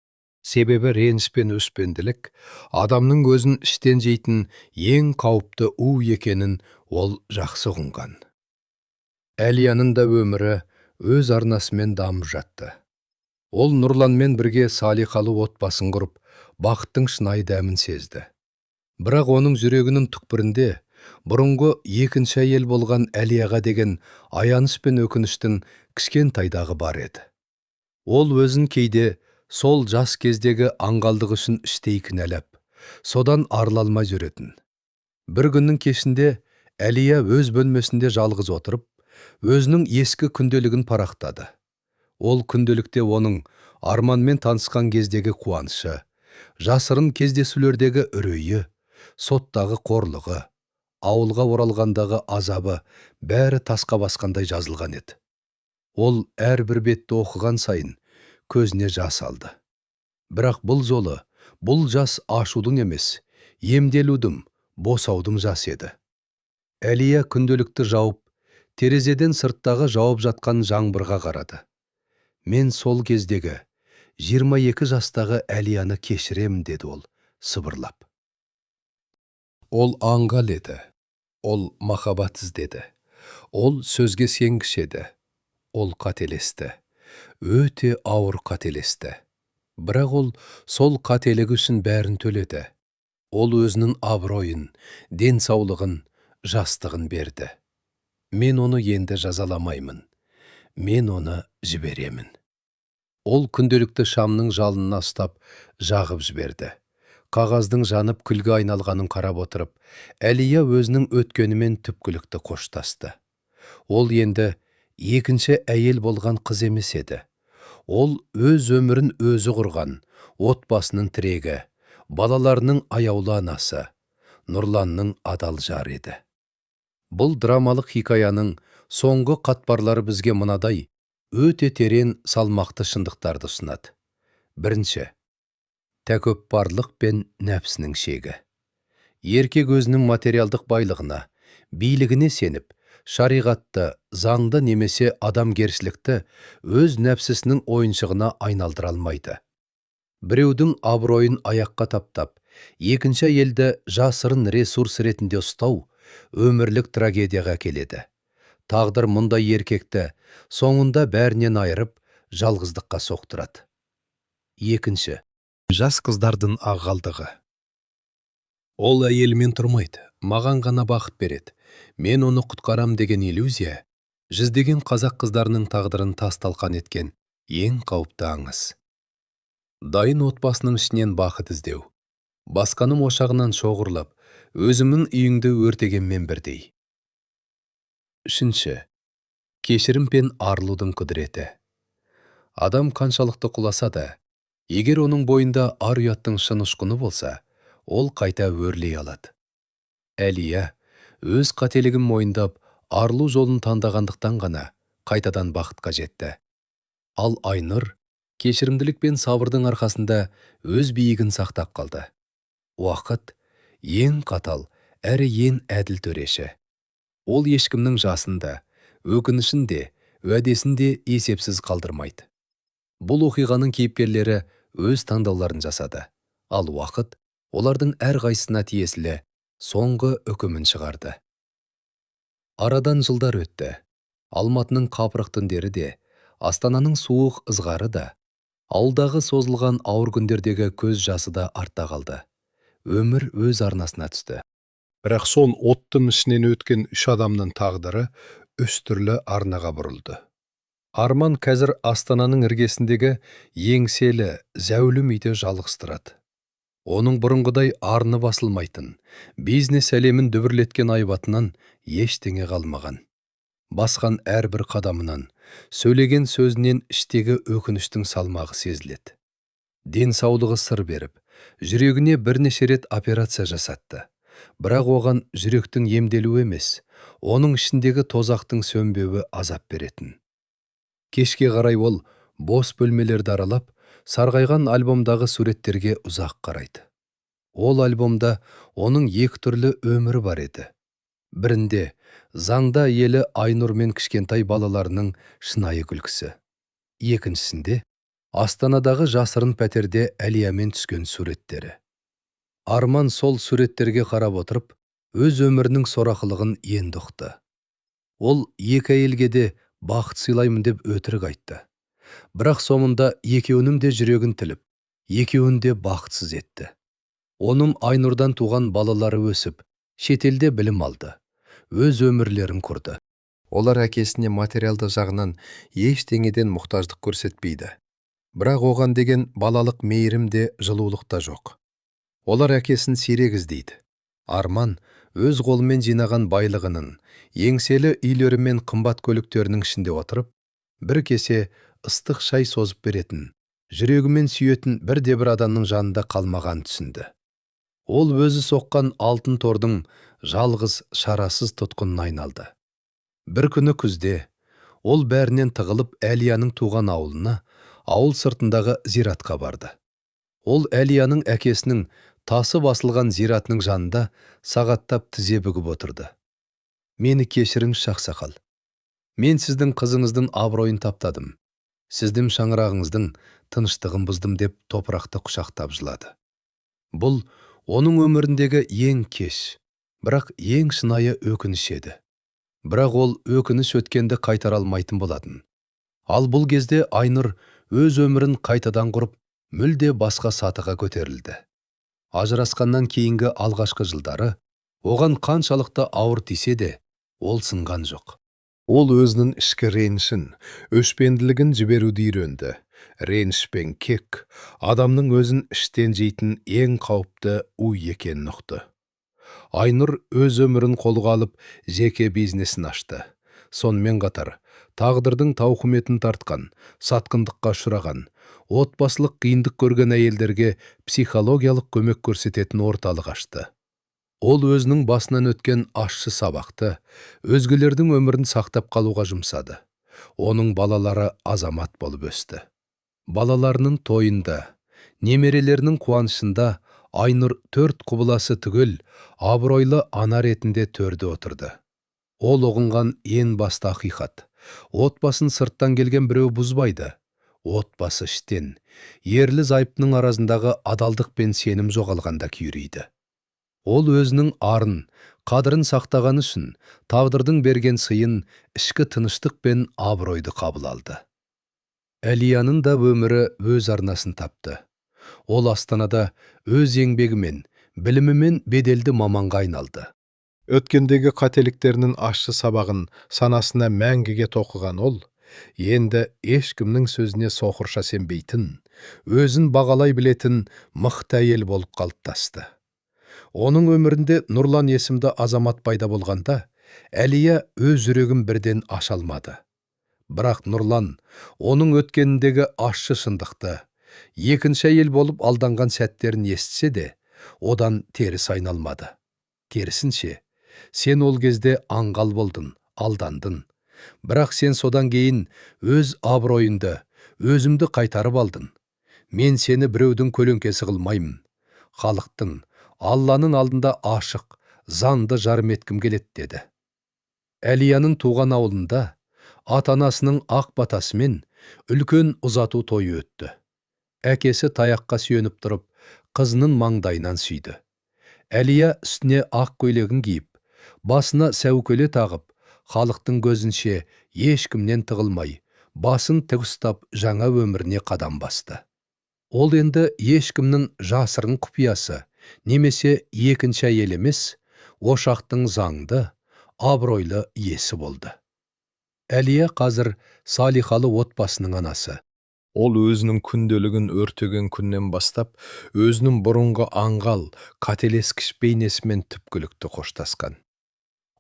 Себебі реніш пен өшпенділік адамның өзін іштен жейтін ең қауіпті у екенін ол жақсы ұғынған. Әлияның да өмірі өз арнасымен дамып жатты. Ол Нұрланмен бірге салиқалы отбасын құрып, бақыттың шынайы дәмін сезді. Бірақ оның жүрегінің түкпірінде бұрынғы екінші әйел болған Әлияға деген аяныш пен өкініштің кішкентайдағы бар еді. Ол өзін кейде сол жас кездегі аңғалдығы үшін іштей кінәлап, содан арыла алмай жүретін. Бір күннің кешінде Әлия өз бөлмесінде жалғыз отырып, өзінің ескі күнделігін парақтады. Ол күнделікте оның арманмен танысқан кездегі қуанышы, жасырын кездесулердегі үрейі, соттағы қорлығы, ауылға оралғандағы азабы бәрі тасқа басқандай жазылған еді. Ол әрбір бетті оқыған сайын көзіне жас алды. Бірақ бұл жолы бұл жас ашудың емес, емделудің, босаудың жас еді. Әлия күнделікті жауып, терезеден сырттағы жауып жатқан жаңбырға қарады. Мен сол кездегі 22 жастағы Әлияны кешірем, деді ол сыбырлап. Ол аңғал еді. Ол махаббат іздеді. Ол сөзге сенгіш еді. Ол қателесті. Өте ауыр қателесті. Бірақ ол сол қателігі үшін бәрін төледі. Ол өзінің абыройын, денсаулығын, жастығын берді. Мен оны енді жазаламаймын. Мен оны жіберемін. Ол күнделікті шамның жалынына ұстап, жағып жіберді. Қағаздың жанып күлге айналғанын қарап отырып, Әлия өзінің өткенімен түпкілікті қоштасты. Ол енді екінші әйел болған қыз емес еді. Ол өз өмірін өзі құрған, отбасының тірегі, балаларының аяулы анасы, Нұрланның адал жары еді. Бұл драмалық хикаяның соңғы қатпарлары бізге мынадай өте терең салмақты шындықтарды ұсынады. Бірінші, тәкөппарлық пен нәпсінің шегі. Еркек өзінің материалдық байлығына, билігіне сеніп, шариғатты, заңды немесе адамгершілікті өз нәпсісінің ойыншығына айналдыра алмайды. Біреудің абыройын аяққа таптап, екінші әйелді жасырын ресурс ретінде ұстау өмірлік трагедияға келеді. Тағдыр мұндай еркекті соңында бәрінен айырып, жалғыздыққа соқтырады. Екінші, жас қыздардың ағалдығы. Ол әйелмен тұрмайды, маған ғана бақыт береді, мен оны құтқарам деген иллюзия жүздеген қазақ қыздарының тағдырын тас-талқан еткен ең қауіпті аңыз. Дайын отбасының ішінен бақыт іздеу, басқаның ошағынан шоғырлап, өзімнің үйіңді өртегенмен бірдей. Үшінші, кешірім пен арылудың құдіреті. Адам қаншалықты құласа да, егер оның бойында ар ұяттың шын ұшқыны болса, ол қайта өрлей алады. Әлия өз қателігін мойындап, арылу жолын таңдағандықтан ғана қайтадан бақытқа жетті. Ал Айнұр кешірімділік пен сабырдың арқасында өз биігін сақтап қалды. Уақыт ең қатал, әрі ең әділ төреші. Ол ешкімнің жасында, өкінішінде, уәдесінде есепсіз қалдырмайды. Бұл оқиғаның кейіпкерлері өз таңдауларын жасады, ал уақыт олардың әрқайсысына тиесілі соңғы үкімін шығарды. Арадан жылдар өтті. Алматының қапырық түндері де, Астананың суық ызғары да, ауылдағы созылған ауыр күндердегі көз жасы да артта қалды. Өмір өз арнасына түсті. Бірақ сол оттың ішінен өткен үш адамның тағдыры үш түрлі арнаға бұрылды. Арман қазір Астананың іргесіндегі еңселі, зәулім үйде жалғызтырады. Оның бұрынғыдай арны басылмайтын, бизнес әлемін дүбірлеткен айбатынан ештеңе қалмаған. Басқан әрбір қадамынан, сөйлеген сөзінен іштегі өкініштің салмағы сезіледі. Денсаулығы сыр беріп, жүрегіне бірнеше рет операция жасатты. Бірақ оған жүректің емделуі емес, оның ішіндегі тозақтың сөнбеуі азап беретін. Кешке қарай ол бос бөлмелерді аралап, сарғайған альбомдағы суреттерге ұзақ қарайды. Ол альбомда оның екі түрлі өмірі бар еді. Бірінде заңда елі Айнұр мен кішкентай балаларының шынайы күлкісі. Екіншісінде Астанадағы жасырын пәтерде Әлиямен түскен суреттері. Арман сол суреттерге қарап отырып, өз өмірінің сорақылығын енді ұқты. Ол екі әйелге де бақыт сыйлаймын деп өтірік айтты. Бірақ соңында екеуінің де жүрегін тіліп, екеуін де бақытсыз етті. Оның Айнұрдан туған балалары өсіп, шетелде білім алды, өз өмірлерін құрды. Олар әкесіне материалды жағынан ештеңеден мұқтаждық көрсетпейді. Бірақ оған деген балалық мейірім де жылулық та жоқ. Олар әкесін сирек іздейді. Арман өз қолымен жинаған байлығының, еңселі үйлері мен қымбат көліктерінің ішінде отырып, бір кесе ыстық шай созып беретін, жүрегімен сүйетін бірде-бір адамның жанында қалмаған түсінді. Ол өзі соққан алтын тордың жалғыз шарасыз тұтқынына айналды. Бір күні күзде ол бәрінен тығылып Әлияның туған ауылына, ауыл сыртындағы зиратқа барды. Ол Әлияның әкесінің тасы басылған зиратының жанында сағаттап тізе бүгіп отырды. Мені кешіріңіз ақсақал. Мен сіздің қызыңыздың абыройын таптадым. Сіздің шаңырағыңыздың тыныштығын бұздым деп топырақты құшақтап жылады. Бұл оның өміріндегі ең кеш, бірақ ең шынайы өкініш еді. Бірақ ол өкініш өткенді қайтара алмайтын болатын. Ал бұл кезде Айнұр өз өмірін қайтадан құрып, мүлде басқа сатыға көтерілді. Ажырасқаннан кейінгі алғашқы жылдары оған қаншалықты ауыр тисе де, ол сынған жоқ. Ол өзінің ішкі ренішін, өшпенділігін жіберуді үйренді. Реніш пен кек адамның өзін іштен жейтін ең қауіпті уй екенін ұқты. Айнұр өз өмірін қолға алып, жеке бизнесін ашты. Сонымен қатар, тағдырдың тауқыметін тартқан, сатқындыққа ұшыраған, отбасылық қиындық көрген әйелдерге психологиялық көмек көрсететін орталық ашты. Ол өзінің басынан өткен ащы сабақты, өзгелердің өмірін сақтап қалуға жұмсады. Оның балалары азамат болып өсті. Балаларының тойында, немерелерінің қуанышында Айнұр 4 құбыласы түгел, абыройлы ана ретінде төрде отырды. Ол ұғынған ең басты ақиқат. Отбасын сырттан келген біреу бұзбайды. Отбасы іштен, ерлі зайыптының арасындағы адалдық пен сенім жоғалғанда күйрейді. Ол өзінің арын, қадірін сақтаған үшін тағдырдың берген сыйын, ішкі тыныштық пен абыройды қабыл алды. Әлияның да өмірі өз арнасын тапты. Ол Астанада өз еңбегімен, білімімен беделді маманға айналды. Өткендегі қателіктерінің ащы сабағын санасына мәңгіге тоқыған ол, енді ешкімнің сөзіне соқырша сенбейтін, өзін бағалай білетін мықты әйел болып қалыптасты. Оның өмірінде Нұрлан есімді азамат пайда болғанда, Әлия өз жүрегін бірден аша алмады. Бірақ Нұрлан оның өткеніндегі ащы шындықты, екінші әйел болып алданған сәттерін естісе де, одан теріс айналмады. Керісінше, сен ол кезде аңғал болдың, алдандың. Бірақ сен содан кейін өз абыройынды, өзімді қайтарып алдың. Мен сені біреудің көлеңкесі қылмаймын. Халықтың, Алланың алдында ашық, занды жарым еткім келеді деді. Әлияның туған ауылында ата-анасының ақ батасымен үлкен ұзату тойы өтті. Әкесі таяққа сүйеніп тұрып, қызының маңдайынан сүйді. Әлия үстіне ақ көйлегін киіп, басына сәукеле тағып, халықтың көзінше ешкімнен тығылмай, басын тік ұстап жаңа өміріне қадам басты. Ол енді ешкімнің жасырын құпиясы, немесе екінші әйел емес, ошақтың заңды, абыройлы иесі болды. Әлия қазір салихалы отбасының анасы. Ол өзінің күнделігін өртеген күннен бастап, өзінің бұрынғы аңғал, қателескіш бейнесімен түпкілікті қоштасқан.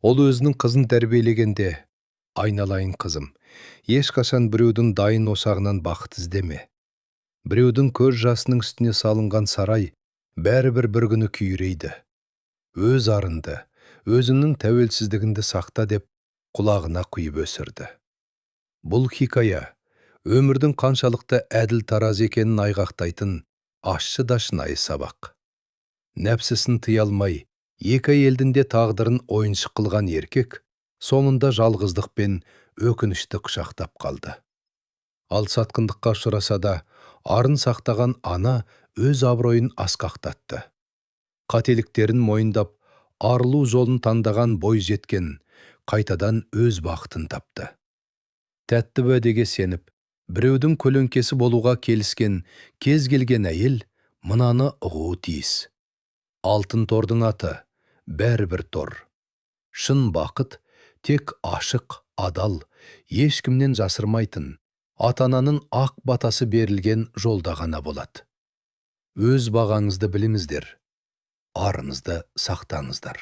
Ол өзінің қызын тәрбиелегенде, айналайын қызым, ешқашан біреудің дайын ошағынан бақыт іздеме. Біреудің көз жасының үстіне салынған сарай бәрібір бір күні күйрейді. Өз арынды, өзінің тәуелсіздігінді сақта деп құлағына құйып өсірді. Бұл хикая өмірдің қаншалықты әділ тараз екенін айғақтайтын ащы да шынайы сабақ. Нәпсісін тыя алмай, екі әйелдің де тағдырын ойыншық қылған еркек соңында жалғыздық пен өкінішті құшақтап қалды. Ал сатқындыққа ұшыраса да, арын сақтаған ана өз абыройын асқақтатты. Қателіктерін мойындап, арылу жолын таңдаған бой жеткен, қайтадан өз бақытын тапты. Тәтті уәдеге сеніп, біреудің көлеңкесі болуға келіскен кез келген әйел мынаны ұғуы тиіс. Алтын тордың аты бәрібір тор. Шын бақыт тек ашық, адал, ешкімнен жасырмайтын, ата-ананың ақ батасы берілген жолда ғана болады. Өз бағаңызды біліңіздер, арыңызды сақтаңыздар.